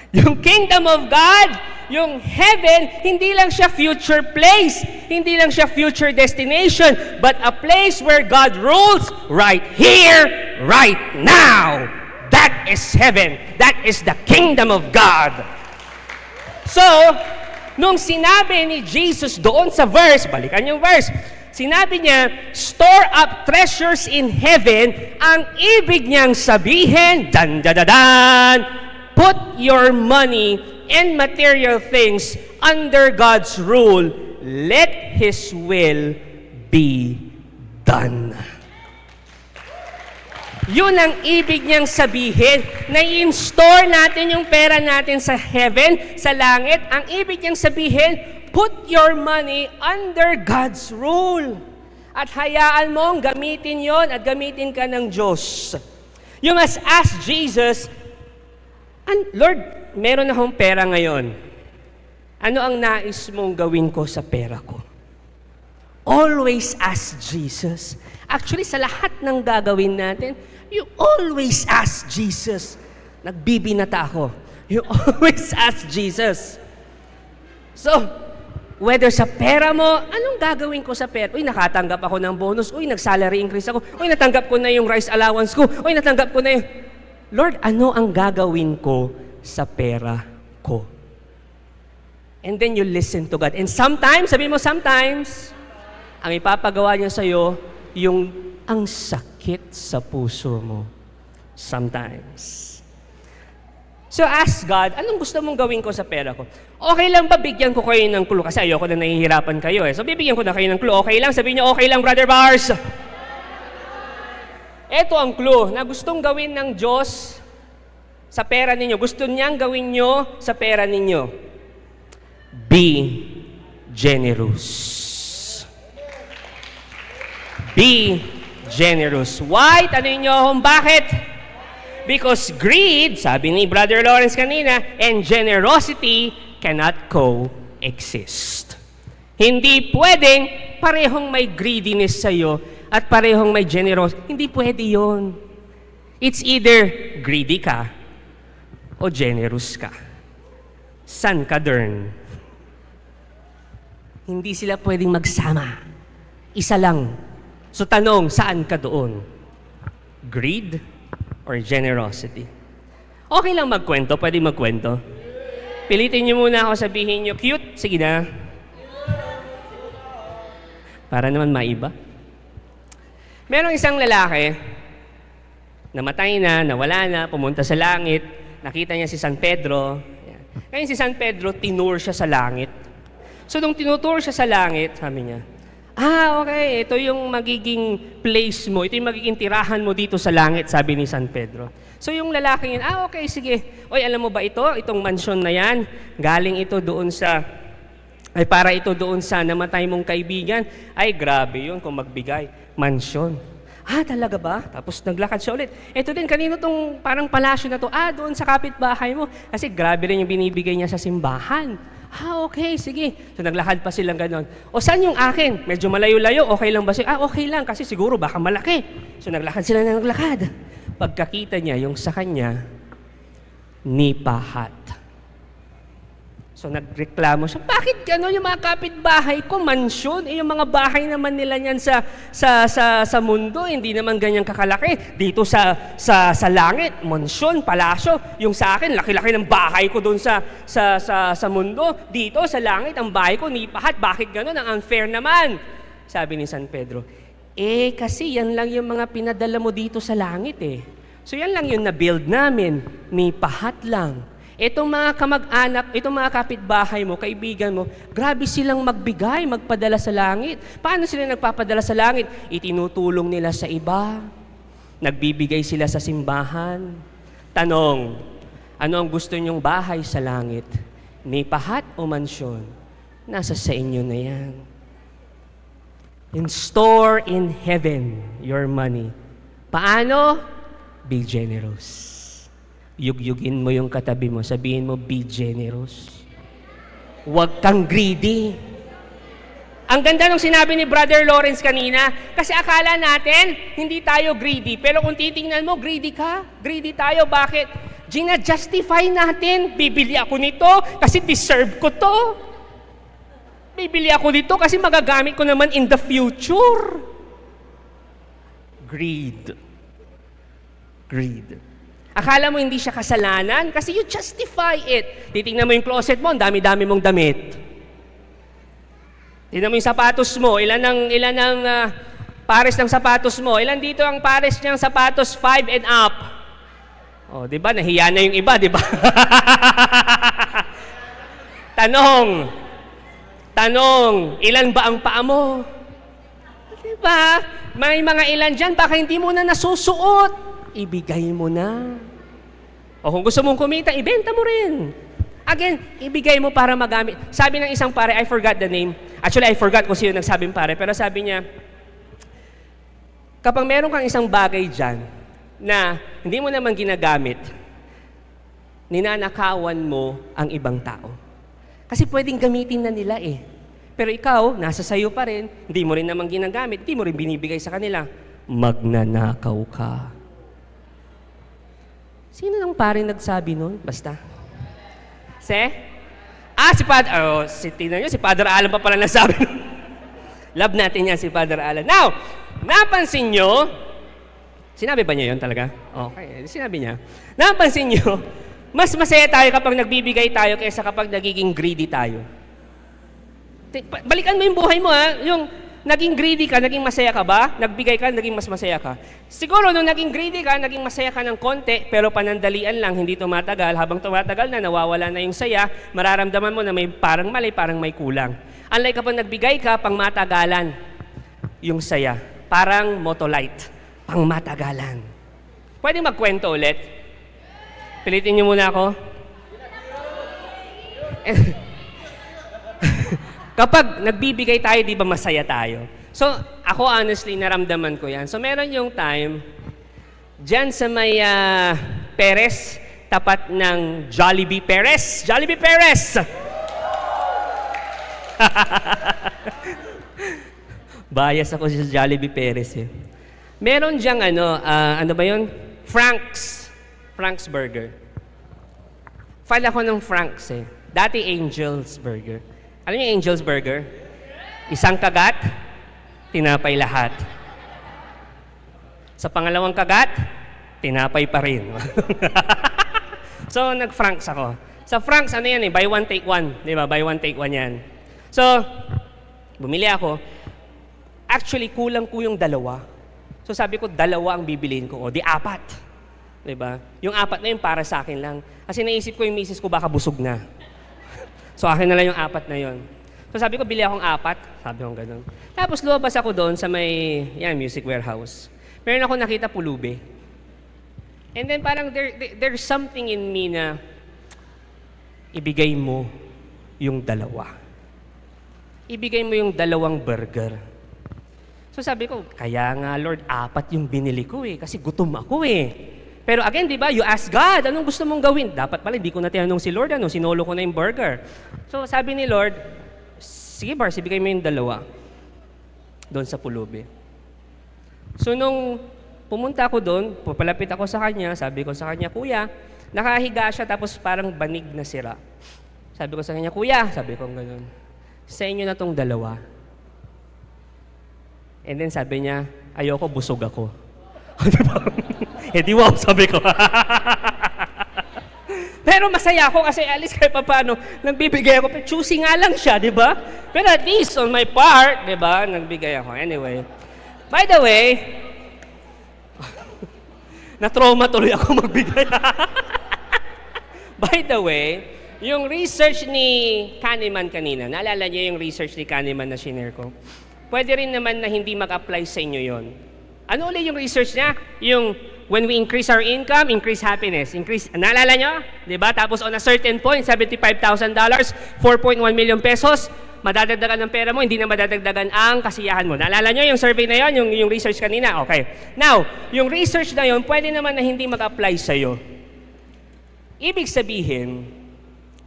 Yung kingdom of God, yung heaven, hindi lang siya future place, hindi lang siya future destination, but a place where God rules right here, right now. That is heaven. That is the kingdom of God. So, nung sinabi ni Jesus doon sa verse, balikan yung verse, sinabi niya, store up treasures in heaven, ang ibig niyang sabihin, dan-da-da-dan, put your money and material things under God's rule. Let His will be done. Yun ang ibig niyang sabihin. Na-install natin yung pera natin sa heaven, sa langit. Ang ibig niyang sabihin, put your money under God's rule. At hayaan mong gamitin yon at gamitin ka ng Diyos. You must ask Jesus, Lord, meron akong pera ngayon. Ano ang nais mong gawin ko sa pera ko? Always ask Jesus. Actually, sa lahat ng gagawin natin, you always ask Jesus. Nagbibinata ako. You always ask Jesus. So, whether sa pera mo, anong gagawin ko sa pera? Uy, nakatanggap ako ng bonus. Uy, nag-salary increase ako. Uy, natanggap ko na yung rice allowance ko. Uy, natanggap ko na yung... Lord, ano ang gagawin ko sa pera ko? And then you listen to God. And sometimes, sabi mo sometimes, ang ipapagawa niya sa'yo, yung ang sakit sa puso mo. Sometimes. So ask God, anong gusto mong gawin ko sa pera ko? Okay lang ba bigyan ko kayo ng clue? Kasi ayoko na nahihirapan kayo eh. So bibigyan ko na kayo ng clue. Okay lang? Sabihin niyo, okay lang, Brother Bars. Ito ang clue na gustong gawin ng Diyos sa pera ninyo. Gusto niyang gawin nyo sa pera ninyo. Be generous. Be generous. Why? Tanungin niyo kung bakit? Because greed, sabi ni Brother Lawrence kanina, and generosity cannot coexist. Hindi pwedeng parehong may greediness sa'yo at parehong may generous. Hindi pwede yon. It's either greedy ka o generous ka. San ka dern? Hindi sila pwedeng magsama. Isa lang. So tanong, saan ka doon? Greed or generosity? Okay lang magkwento. Pwede magkwento. Pilitin niyo muna ako sabihin niyo, cute? Sige na. Para naman maiba. Merong isang lalaki, namatay na, nawala na, pumunta sa langit, nakita niya si San Pedro. Ngayon si San Pedro, tinur siya sa langit. So nung tinutur siya sa langit, sabi niya, okay, ito yung magiging place mo, ito yung magiging tirahan mo dito sa langit, sabi ni San Pedro. So yung lalaki yun, okay, sige. Oy, alam mo ba ito? Itong mansion na yan, galing ito doon sa, para ito doon sa namatay mong kaibigan. Ay, grabe yun kung magbigay. Mansion. Talaga ba? Tapos naglakad siya ulit. Ito din, kanino tong parang palasyo na to? Doon sa kapitbahay mo. Kasi grabe rin yung binibigay niya sa simbahan. Okay, sige. So naglakad pa silang ganon. O saan yung akin? Medyo malayo-layo, okay lang ba siya? Okay lang, kasi siguro baka malaki. So naglakad sila na naglakad. Pagkakita niya, yung sa kanya, nipahat. So nagreklamo siya, bakit gano'n yung mga kapitbahay ko, mansyon? Yung mga bahay naman nila niyan sa mundo, hindi naman ganyan kakalaki. Dito sa langit, mansyon, palasyo. Yung sa akin, laki-laki ng bahay ko doon sa mundo. Dito sa langit, ang bahay ko, nipahat. Bakit gano'n? Ang unfair naman. Sabi ni San Pedro, kasi yan lang yung mga pinadala mo dito sa langit eh. So yan lang yung na-build namin, may pahat lang. Itong mga kamag-anak, itong mga kapitbahay mo, kaibigan mo, grabe silang magbigay, magpadala sa langit. Paano sila nagpapadala sa langit? Itinutulong nila sa iba. Nagbibigay sila sa simbahan. Tanong, ano ang gusto niyong bahay sa langit? May pahat o mansyon? Nasa sa inyo na yan. Store in heaven your money. Paano? Be generous. Yugyugin mo yung katabi mo. Sabihin mo, be generous. Huwag kang greedy. Ang ganda nung sinabi ni Brother Lawrence kanina, kasi akala natin, hindi tayo greedy. Pero kung titingnan mo, greedy ka. Greedy tayo. Bakit? Gina-justify natin. Bibili ako nito kasi deserve ko to. Bibili ako nito kasi magagamit ko naman in the future. Greed. Greed. Akala mo hindi siya kasalanan kasi you justify it. Titingnan mo yung closet mo, ang dami-dami mong damit. Tingnan mo yung sapatos mo, ilan ang pares ng sapatos mo. Ilan dito ang pares niyang sapatos 5 and up? Oh, 'di ba? Nahiya na yung iba, 'di ba? Tanong, ilan ba ang paa mo? 'Di ba? May mga ilan diyan baka hindi mo na nasusuot. Ibigay mo na. O kung gusto mong kumita, ibenta mo rin. Again, ibigay mo para magamit. Sabi ng isang pare, I forgot the name. Actually, I forgot kung sino nagsabing pare, pero sabi niya, kapag meron kang isang bagay dyan na hindi mo naman ginagamit, ninanakawan mo ang ibang tao. Kasi pwedeng gamitin na nila eh. Pero ikaw, nasa sayo pa rin, hindi mo rin naman ginagamit, hindi mo rin binibigay sa kanila. Magnanakaw ka. Sino nang pare nagsabi nun? Basta. Si Father, tingnan nyo, si Father Alan pa pala nagsabi nun. Love natin yan, si Father Alan. Now, napansin nyo, sinabi ba niya yun talaga? Okay, sinabi niya. Napansin nyo, mas masaya tayo kapag nagbibigay tayo kaysa kapag nagiging greedy tayo. Balikan mo yung buhay mo ha, yung naging greedy ka, naging masaya ka ba? Nagbigay ka, naging mas masaya ka. Siguro nung naging greedy ka, naging masaya ka ng konti, pero panandalian lang, hindi tumatagal. Habang tumatagal na, nawawala na yung saya, mararamdaman mo na may parang mali, parang may kulang. Unlike kapag nagbigay ka, pang matagalan yung saya. Parang motolite, pang matagalan. Pwede magkwento ulit? Pilitin niyo muna ako. Kapag nagbibigay tayo, di ba masaya tayo? So, ako honestly, naramdaman ko yan. So, meron yung time, dyan sa may Perez, tapat ng Jollibee Perez. Jollibee Perez! Bias ako sa Jollibee Perez eh. Meron diyang ano ba yun? Frank's Burger. File ako ng Frank's eh. Dati Angel's Burger. Ano yung Angel's Burger? Isang kagat, tinapay lahat. Sa pangalawang kagat, tinapay pa rin. So, nag-Frank's ako. Sa Frank's, ano yan eh, buy one, take one. Di ba? Buy one, take one yan. So, bumili ako. Actually, kulang ko yung dalawa. So, sabi ko, dalawa ang bibiliin ko. O, di apat. Di ba? Yung apat na yun para sa akin lang. Kasi naisip ko yung misis ko baka busog na. So, akin na lang yung apat na yon. So, sabi ko, bili akong apat. Sabi ko ganun. Tapos, lumabas ako doon sa may music warehouse. Meron ako nakita pulubi. And then, parang there's something in me na ibigay mo yung dalawa. Ibigay mo yung dalawang burger. So, sabi ko, kaya nga, Lord, apat yung binili ko eh. Kasi gutom ako eh. Pero again, di ba, you ask God, anong gusto mong gawin? Dapat pala, hindi ko na tinanong si Lord, sinolo ko na yung burger. So, sabi ni Lord, sige Bars, ibigay mo yung dalawa doon sa pulubi. So, nung pumunta ako doon, papalapit ako sa kanya, sabi ko sa kanya, Kuya, nakahiga siya tapos parang banig na sira. Sabi ko sa kanya, Kuya, sabi ko gano'n, sa inyo na tong dalawa. And then sabi niya, ayoko, busog ako. Eh di wow, sabi ko. Pero masaya ako kasi at least kahit pa paano, nagbibigay ako. Pero choosy nga lang siya, di ba? Pero at least on my part, di ba, nagbigay ako. Anyway, by the way, na-trauma tuloy ako magbigay. By the way, yung research ni Kahneman kanina, naalala niyo yung research ni Kahneman na shinare ko? Pwede rin naman na hindi mag-apply sa inyo yon. Ano ulit yung research niya? Yung when we increase our income, increase happiness. Naalala nyo? Diba? Tapos on a certain point, $75,000, 4.1 million pesos, madadagdagan ng pera mo, hindi na madadagdagan ang kasiyahan mo. Naalala nyo yung survey na yon, yung research kanina? Okay. Now, yung research na yon, pwede naman na hindi mag-apply sa'yo. Ibig sabihin,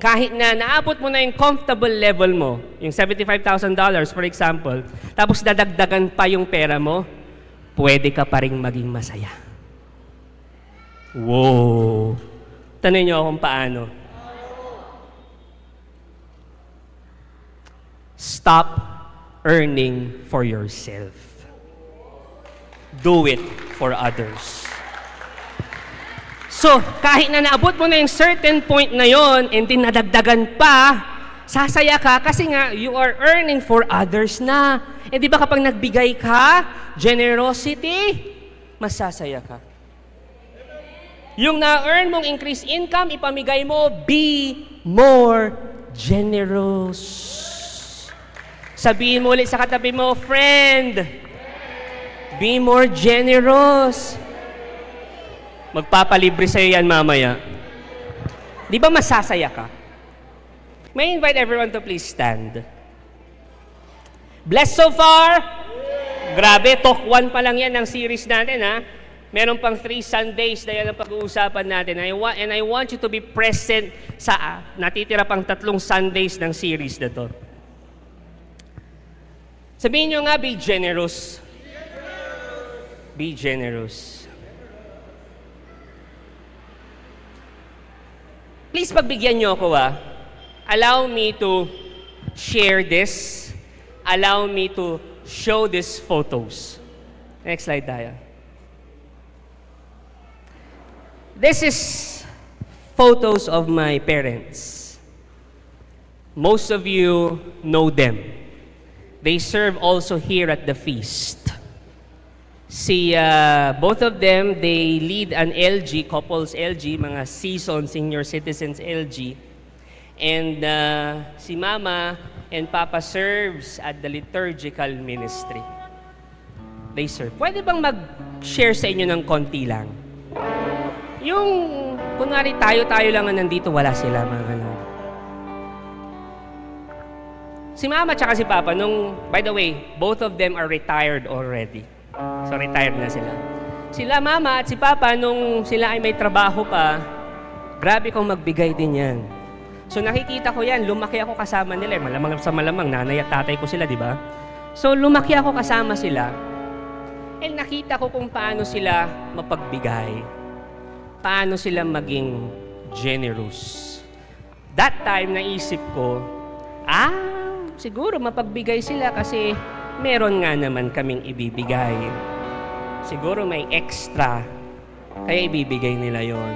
kahit na naabot mo na yung comfortable level mo, yung $75,000 for example, tapos dadagdagan pa yung pera mo, pwede ka pa rin maging masaya. Wow! Tanong niyo kung paano. Stop earning for yourself. Do it for others. So, kahit na naabot mo na yung certain point na yon, and then nadagdagan pa, sasaya ka kasi nga, you are earning for others na. Eh di ba kapag nagbigay ka, generosity, masasaya ka. Yung na-earn mong increased income, ipamigay mo, be more generous. Sabihin mo ulit sa katabi mo, friend, be more generous. Magpapalibre sa'yo yan mamaya. Di ba masasaya ka? May I invite everyone to please stand. Blessed so far? Grabe, talk 1 pa lang yan ng series natin, ha? Meron pang 3 Sundays na yan ang pag-uusapan natin. And I want you to be present sa natitira pang 3 Sundays ng series na to. Sabihin nyo nga, be generous. Be generous. Please, pagbigyan nyo ako, Allow me to share this. Allow me to show these photos. Next slide tayo. This is photos of my parents. Most of you know them. They serve also here at the feast. See, both of them, they lead an LG, couples LG, mga seasoned senior citizens LG. And si Mama and Papa serves at the liturgical ministry. They serve. Pwede bang mag-share sa inyo ng konti lang? Yung, kunwari tayo lang ang nandito, wala sila, mga ganun. Si Mama tsaka si Papa, by the way, both of them are retired already. So, retired na sila. Sila, Mama at si Papa, nung sila ay may trabaho pa, grabe kong magbigay din yan. So, nakikita ko yan, lumaki ako kasama nila. Malamang sa malamang, nanay at tatay ko sila, di ba? So, lumaki ako kasama sila. And nakita ko kung paano sila mapagbigay. Paano sila maging generous. That time, naisip ko, siguro mapagbigay sila kasi meron nga naman kaming ibibigay. Siguro may extra, kaya ibibigay nila yon.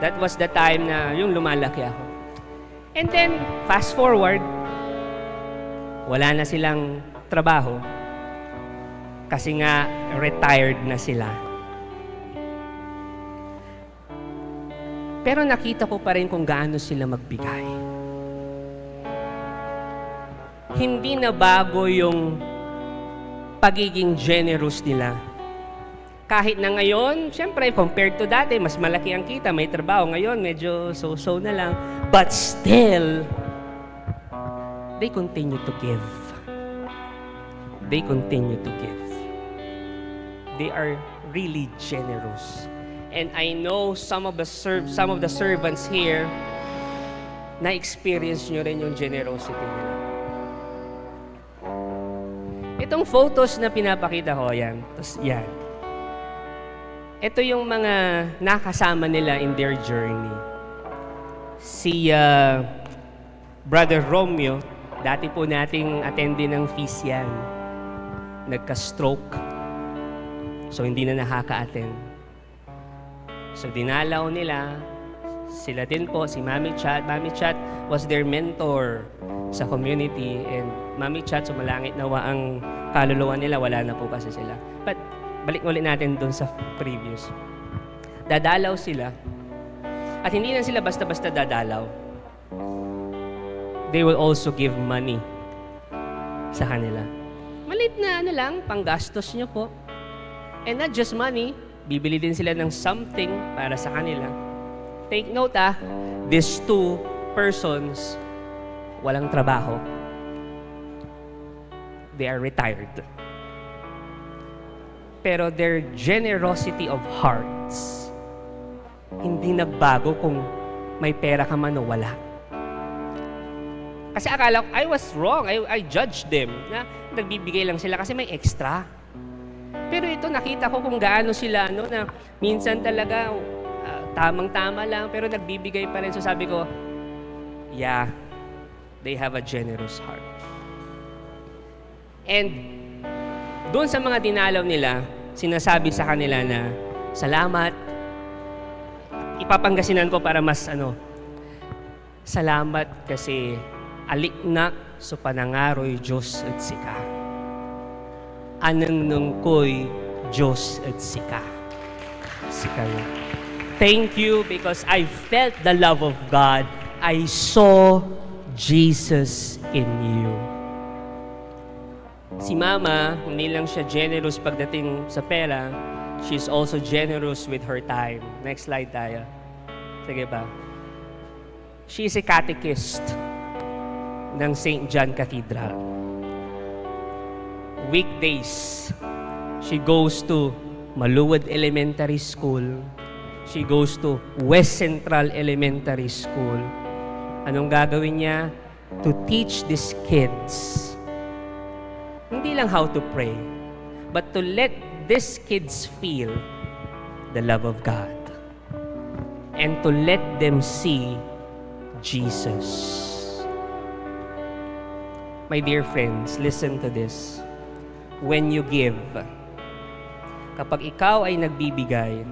That was the time na yung lumalaki ako. And then, fast forward, wala na silang trabaho kasi nga retired na sila. Pero nakita ko pa rin kung gaano sila magbigay. Hindi na bago yung pagiging generous nila. Kahit na ngayon, syempre, compared to dati, mas malaki ang kita, may trabaho. Ngayon, medyo so-so na lang. But still, they continue to give. They continue to give. They are really generous. And I know some of the servants here, na-experience nyo rin yung generosity nila. Itong photos na pinapakita ko, yan. Tapos yan. Ito yung mga nakasama nila in their journey. Si Brother Romeo, dati po nating attendee ng feast yan. Nagka-stroke. So, hindi na nakaka-attend. So, dinalaw nila Sila din po, si Mami Chat. Mami Chat was their mentor sa community. And Mami Chat, sumalangit nawa ang kaluluwa nila. Wala na po kasi sila. But balik ulit natin dun sa previous. Dadalaw sila. At hindi na sila basta-basta dadalaw. They will also give money sa kanila. Malit na lang, panggastos nyo po. And not just money, bibili din sila ng something para sa kanila. Take note these two persons, walang trabaho. They are retired. Pero their generosity of hearts, hindi nagbago kung may pera ka man o wala. Kasi akala ko, I was wrong. I judged them na nagbibigay lang sila kasi may extra. Pero ito, nakita ko kung gaano sila, na minsan talaga, tamang-tama lang, pero nagbibigay pa rin. So sabi ko, yeah, they have a generous heart. And doon sa mga dinalaw nila, sinasabi sa kanila na, salamat. Ipapangasinan ko para mas salamat kasi aliknak so panangaroy Diyos at sika. Anang nung ko'y Diyos at sika. Sika niya. Thank you because I felt the love of God. I saw Jesus in you. Si Mama, hindi lang siya generous pagdating sa pera, she's also generous with her time. Next slide tayo. Sige ba? She is a catechist ng St. John Cathedral. Weekdays, she goes to Maluwad Elementary School. She goes to West Central Elementary School. Anong gagawin niya? To teach these kids, hindi lang how to pray, but to let these kids feel the love of God and to let them see Jesus. My dear friends, listen to this. When you give, kapag ikaw ay nagbibigay,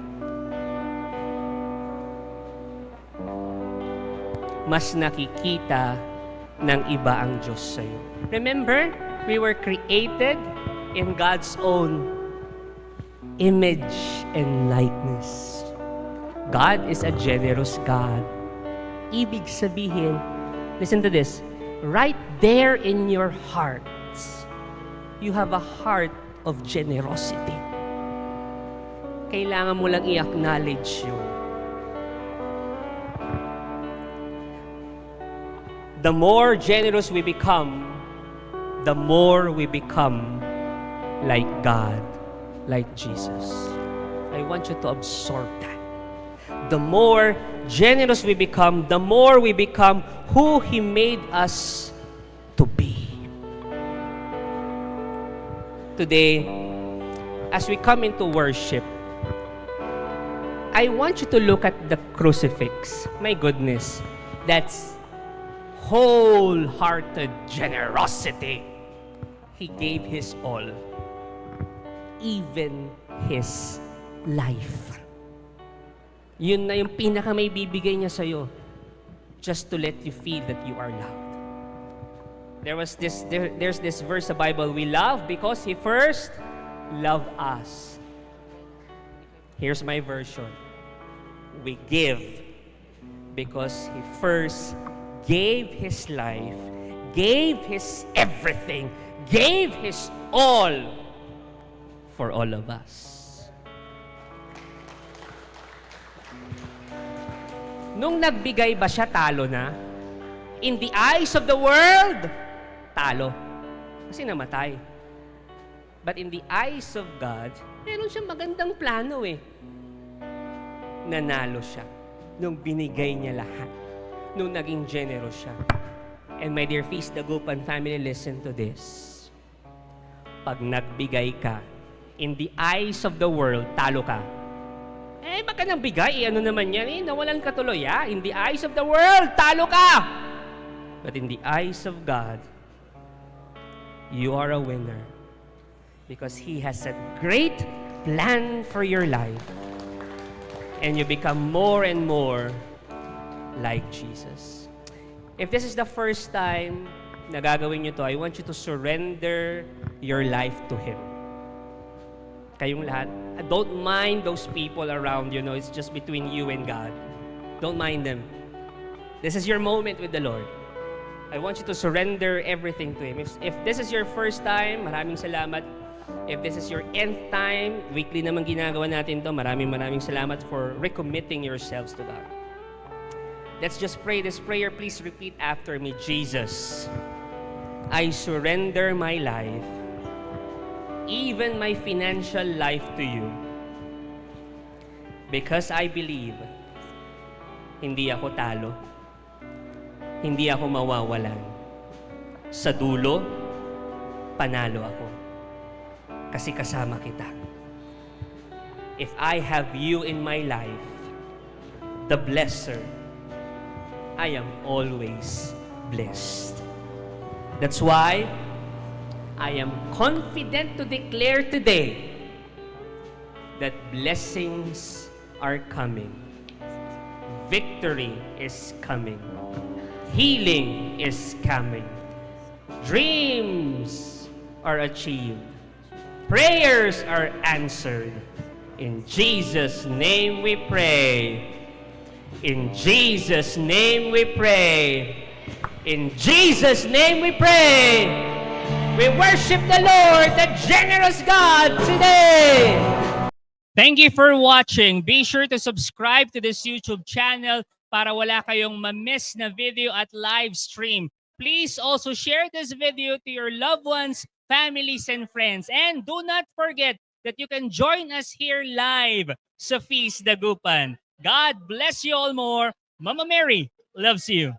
mas nakikita ng iba ang Diyos sa'yo. Remember, we were created in God's own image and likeness. God is a generous God. Ibig sabihin, listen to this, right there in your hearts, you have a heart of generosity. Kailangan mo lang i-acknowledge yun. The more generous we become, the more we become like God, like Jesus. I want you to absorb that. The more generous we become, the more we become who He made us to be. Today, as we come into worship, I want you to look at the crucifix. My goodness, that's wholehearted generosity. He gave His all, even His life. Yun na yung pinaka may bibigay niya sa'yo, just to let you feel that you are loved. There's this verse sa Bible, we love because He first loved us. Here's my version. We give because He first gave His life, gave His everything, gave His all for all of us. Nung nagbigay ba siya, talo na? In the eyes of the world, talo. Kasi namatay. But in the eyes of God, meron siyang magandang plano Nanalo siya nung binigay niya lahat. Nung naging generous siya. And my dear Feast Dagupan family, listen to this. Pag nagbigay ka, in the eyes of the world, talo ka. Baka nang bigay, ano naman yan? Nawalan ka tuloy, In the eyes of the world, talo ka! But in the eyes of God, you are a winner. Because He has a great plan for your life. And you become more and more like Jesus. If this is the first time na gagawin nyo to, I want you to surrender your life to Him. Kayong lahat. Don't mind those people around you. No, it's just between you and God. Don't mind them. This is your moment with the Lord. I want you to surrender everything to Him. If this is your first time, maraming salamat. If this is your nth time, weekly naman ginagawa natin to, maraming salamat for recommitting yourselves to God. Let's just pray this prayer. Please repeat after me. Jesus, I surrender my life, even my financial life to you, because I believe hindi ako talo, hindi ako mawawalan. Sa dulo, panalo ako. Kasi kasama kita. If I have you in my life, the blesser, I am always blessed. That's why I am confident to declare today that blessings are coming. Victory is coming. Healing is coming. Dreams are achieved. Prayers are answered. In Jesus' name we pray. In Jesus' name we pray. In Jesus' name we pray. We worship the Lord, the generous God, today. Thank you for watching. Be sure to subscribe to this YouTube channel para wala kayong ma-miss na video at live stream. Please also share this video to your loved ones, families, and friends. And do not forget that you can join us here live sa Feast Dagupan. God bless you all more. Mama Mary loves you.